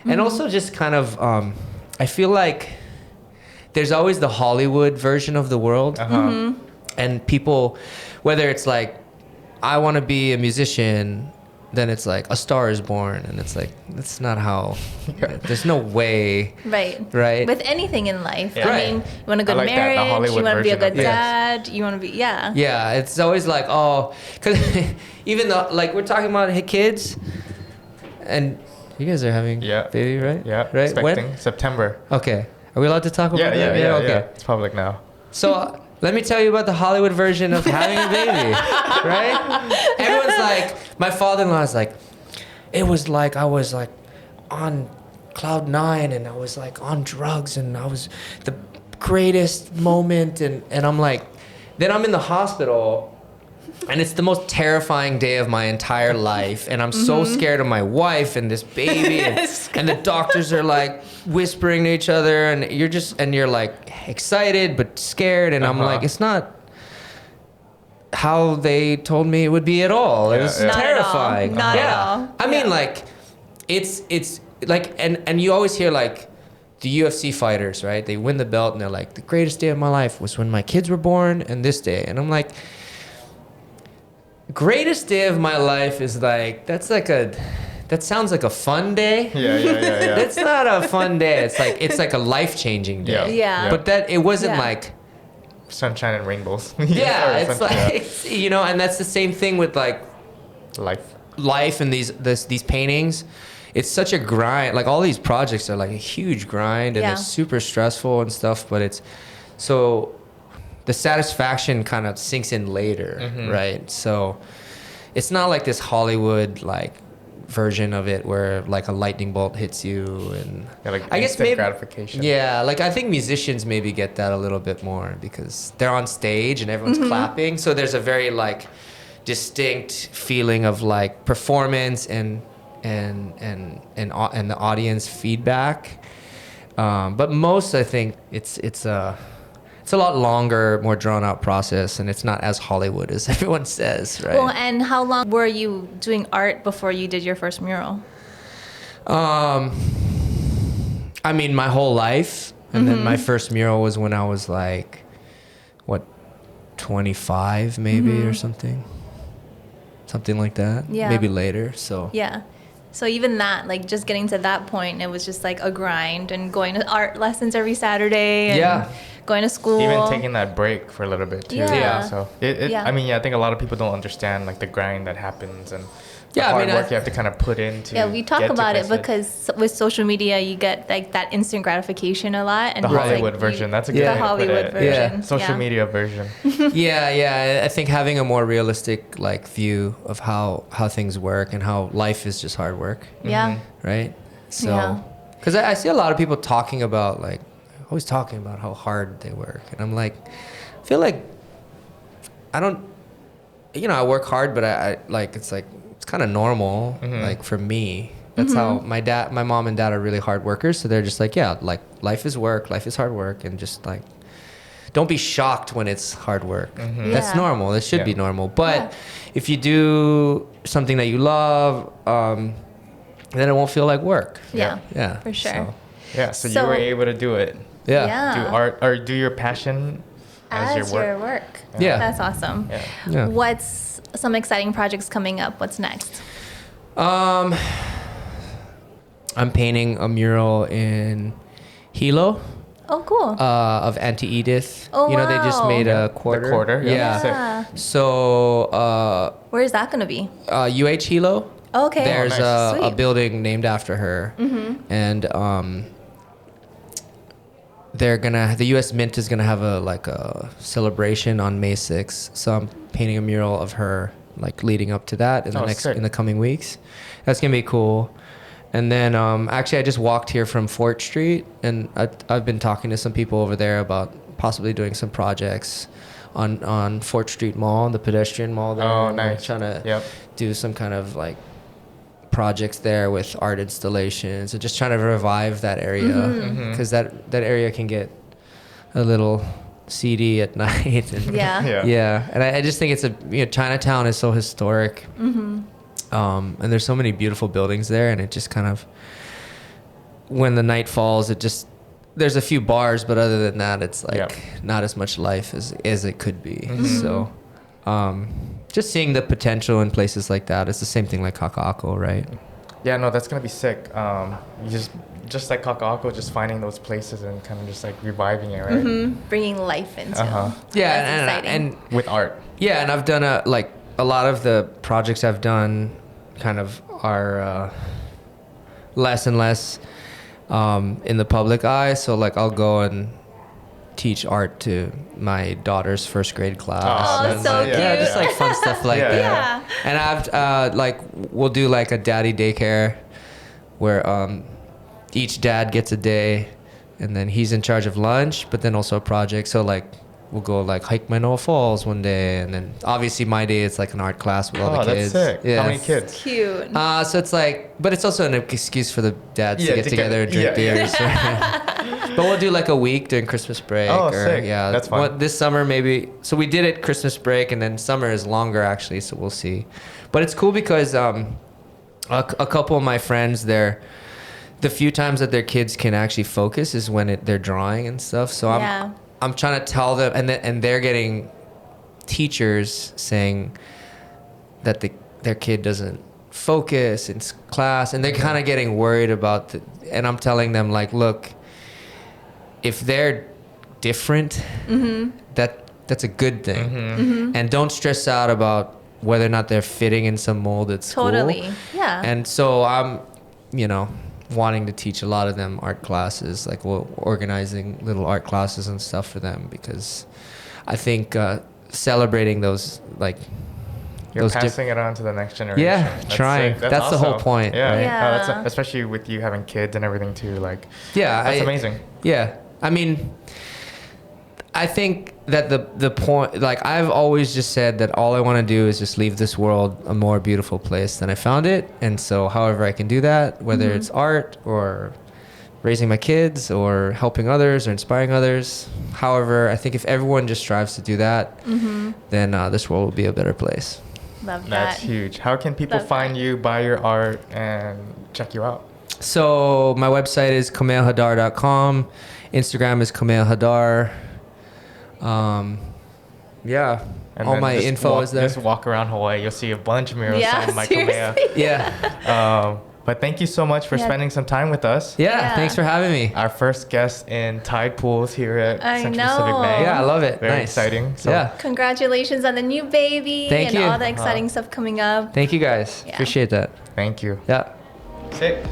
Speaker 3: and also just kind of I feel like there's always the Hollywood version of the world, and people, whether it's like I want to be a musician, then it's like A Star Is Born, and it's like that's not how. There's no way. Right. With
Speaker 2: anything in life,
Speaker 3: Yeah.
Speaker 2: I mean, you want a good marriage, you want to be a good dad, you want to be
Speaker 3: Yeah, it's always like because even though like we're talking about kids, and you guys are having baby, right?
Speaker 1: Yeah.
Speaker 3: Right.
Speaker 1: Expecting
Speaker 3: when?
Speaker 1: September.
Speaker 3: Okay. Are we allowed to talk about that?
Speaker 1: Yeah.
Speaker 3: Okay.
Speaker 1: It's public now.
Speaker 3: So let me tell you about the Hollywood version of having a baby, right? Everyone's like, my father-in-law is like, it was like I was like on cloud 9 and I was like on drugs and I was the greatest moment, and I'm like, then I'm in the hospital and it's the most terrifying day of my entire life, and I'm so scared of my wife and this baby, and the doctors are like whispering to each other, and you're like excited but scared, and I'm like, it's not how they told me it would be at all. It was terrifying.
Speaker 2: Not at all.
Speaker 3: I mean, like it's like, and you always hear like the UFC fighters, right? They win the belt and they're like, the greatest day of my life was when my kids were born and this day. And I'm like, greatest day of my life is like, that sounds like a fun day.
Speaker 1: Yeah.
Speaker 3: It's not a fun day. It's like a life-changing day.
Speaker 2: Yeah.
Speaker 3: But that it wasn't like
Speaker 1: sunshine and rainbows.
Speaker 3: It's like and that's the same thing with like life and these paintings. It's such a grind. Like all these projects are like a huge grind, and it's super stressful and stuff, but it's so the satisfaction kind of sinks in later, right? So it's not like this Hollywood like version of it where like a lightning bolt hits you, and
Speaker 1: I guess maybe gratification.
Speaker 3: Yeah, like I think musicians maybe get that a little bit more because they're on stage and everyone's clapping, so there's a very like distinct feeling of like performance and the audience feedback. But most, I think it's a lot longer, more drawn out process, and it's not as Hollywood as everyone says, right?
Speaker 2: Well, and how long were you doing art before you did your first mural?
Speaker 3: I mean, my whole life, and then my first mural was when I was like, 25 maybe or something like that. Yeah. Maybe later. So
Speaker 2: yeah. So even that, like just getting to that point, it was just like a grind, and going to art lessons every Saturday, and going to school.
Speaker 1: Even taking that break for a little bit too.
Speaker 2: Yeah.
Speaker 1: So I mean, I think a lot of people don't understand like the grind that happens and the hard work you have to kind of put into.
Speaker 2: Yeah, we talk about it because with social media, you get like that instant gratification a lot. And
Speaker 1: the Hollywood version. That's a good way to put it.
Speaker 2: Version.
Speaker 1: Social media version.
Speaker 3: Yeah. I think having a more realistic like view of how things work and how life is just hard work.
Speaker 2: Yeah.
Speaker 3: Right. So, because I see a lot of people talking about like always talking about how hard they work, and I'm like, I feel like I don't. I work hard, but I like it's kind of normal, like for me. That's how my mom and dad are really hard workers, so they're just like, like life is work, life is hard work, and just like don't be shocked when it's hard work. That's normal. It should be normal. But if you do something that you love, then it won't feel like work.
Speaker 2: Yeah,
Speaker 3: for
Speaker 2: sure.
Speaker 1: So you were able to do it.
Speaker 3: Do
Speaker 1: art or do your passion as your work.
Speaker 2: That's awesome. What's some exciting projects coming up? What's next?
Speaker 3: I'm painting a mural in Hilo.
Speaker 2: Oh, cool.
Speaker 3: Of Auntie Edith.
Speaker 2: Oh,
Speaker 3: they just made a quarter.
Speaker 1: The quarter.
Speaker 2: Yeah.
Speaker 3: So
Speaker 2: where is that going to be?
Speaker 3: UH Hilo.
Speaker 2: Okay.
Speaker 3: There's a building named after her, and the U.S. Mint is gonna have a celebration on May 6th. So I'm painting a mural of her like leading up to that in the
Speaker 1: sick.
Speaker 3: in the coming weeks. That's gonna be cool. And then actually I just walked here from Fort Street, and I've been talking to some people over there about possibly doing some projects on Fort Street Mall, the pedestrian mall there.
Speaker 1: Oh,
Speaker 3: and
Speaker 1: nice.
Speaker 3: Trying to do some kind of like projects there with art installations and just trying to revive that area, because that area can get a little seedy at night. And and I just think it's Chinatown is so historic, and there's so many beautiful buildings there, and it just kind of, when the night falls, it just, there's a few bars, but other than that, it's like not as much life as it could be. So just seeing the potential in places like that. It's the same thing like Kaka'ako, right?
Speaker 1: Yeah, no, that's gonna be sick. You just like Kaka'ako, just finding those places and kind of just like reviving it, right?
Speaker 2: Bringing life into it.
Speaker 3: Yeah, and
Speaker 1: with art.
Speaker 3: Yeah, and I've done a lot of the projects I've done kind of are less and less in the public eye. So like I'll go and teach art to my daughter's first grade class.
Speaker 2: Oh, so cute.
Speaker 3: Yeah, just like fun stuff like that.
Speaker 2: Yeah.
Speaker 3: And I've we'll do like a daddy daycare where each dad gets a day, and then he's in charge of lunch, but then also a project. So like we'll go like hike Manoa Falls one day, and then obviously my day it's like an art class with all the kids.
Speaker 1: That's sick.
Speaker 3: Yeah.
Speaker 1: How many kids?
Speaker 2: Cute.
Speaker 3: So it's like, but it's also an excuse for the dads to get together and drink beers. But we'll do like a week during Christmas break.
Speaker 1: Oh, sick.
Speaker 3: Yeah,
Speaker 1: that's fun.
Speaker 3: This summer maybe. So we did it Christmas break, and then summer is longer actually. So we'll see. But it's cool because a couple of my friends, the few times that their kids can actually focus is when they're drawing and stuff. So I'm trying to tell them, and they're getting teachers saying that their kid doesn't focus in class, and they're kind of getting worried about and I'm telling them like, look, if they're different, that's a good thing, and don't stress out about whether or not they're fitting in some mold at school.
Speaker 2: Totally. Yeah.
Speaker 3: And so I'm, wanting to teach a lot of them art classes, like organizing little art classes and stuff for them, because I think celebrating those, like,
Speaker 1: you're passing it on to the next generation.
Speaker 3: Yeah,
Speaker 1: that's
Speaker 3: trying.
Speaker 1: Sick.
Speaker 3: That's the whole point.
Speaker 1: Yeah,
Speaker 3: right?
Speaker 2: Yeah.
Speaker 1: That's especially with you having kids and everything too. Like,
Speaker 3: yeah,
Speaker 1: that's amazing.
Speaker 3: Yeah, I mean, I think that the point, like, I've always just said that all I want to do is just leave this world a more beautiful place than I found it. And so however I can do that, whether it's art or raising my kids or helping others or inspiring others, however, I think if everyone just strives to do that, then this world will be a better place.
Speaker 2: Love that.
Speaker 1: That's huge. How can people find you, buy your art, and check you out?
Speaker 3: So my website is kameahadar.com. Instagram is Kamea Hadar. Yeah,
Speaker 1: And
Speaker 3: all my info is there.
Speaker 1: Just walk around Hawaii. You'll see a bunch of murals signed by Kamea.
Speaker 3: Yeah.
Speaker 1: But thank you so much for spending some time with us.
Speaker 3: Yeah, thanks for having me.
Speaker 1: Our first guest in tide pools here at Central Pacific Bank.
Speaker 3: Yeah, I love it.
Speaker 1: Very
Speaker 3: nice.
Speaker 1: exciting. So
Speaker 3: yeah.
Speaker 2: Congratulations on the new baby.
Speaker 3: Thank you.
Speaker 2: All the exciting stuff coming up.
Speaker 3: Thank you guys.
Speaker 2: Yeah.
Speaker 3: Appreciate that.
Speaker 1: Thank you.
Speaker 3: Yeah.
Speaker 1: Sick.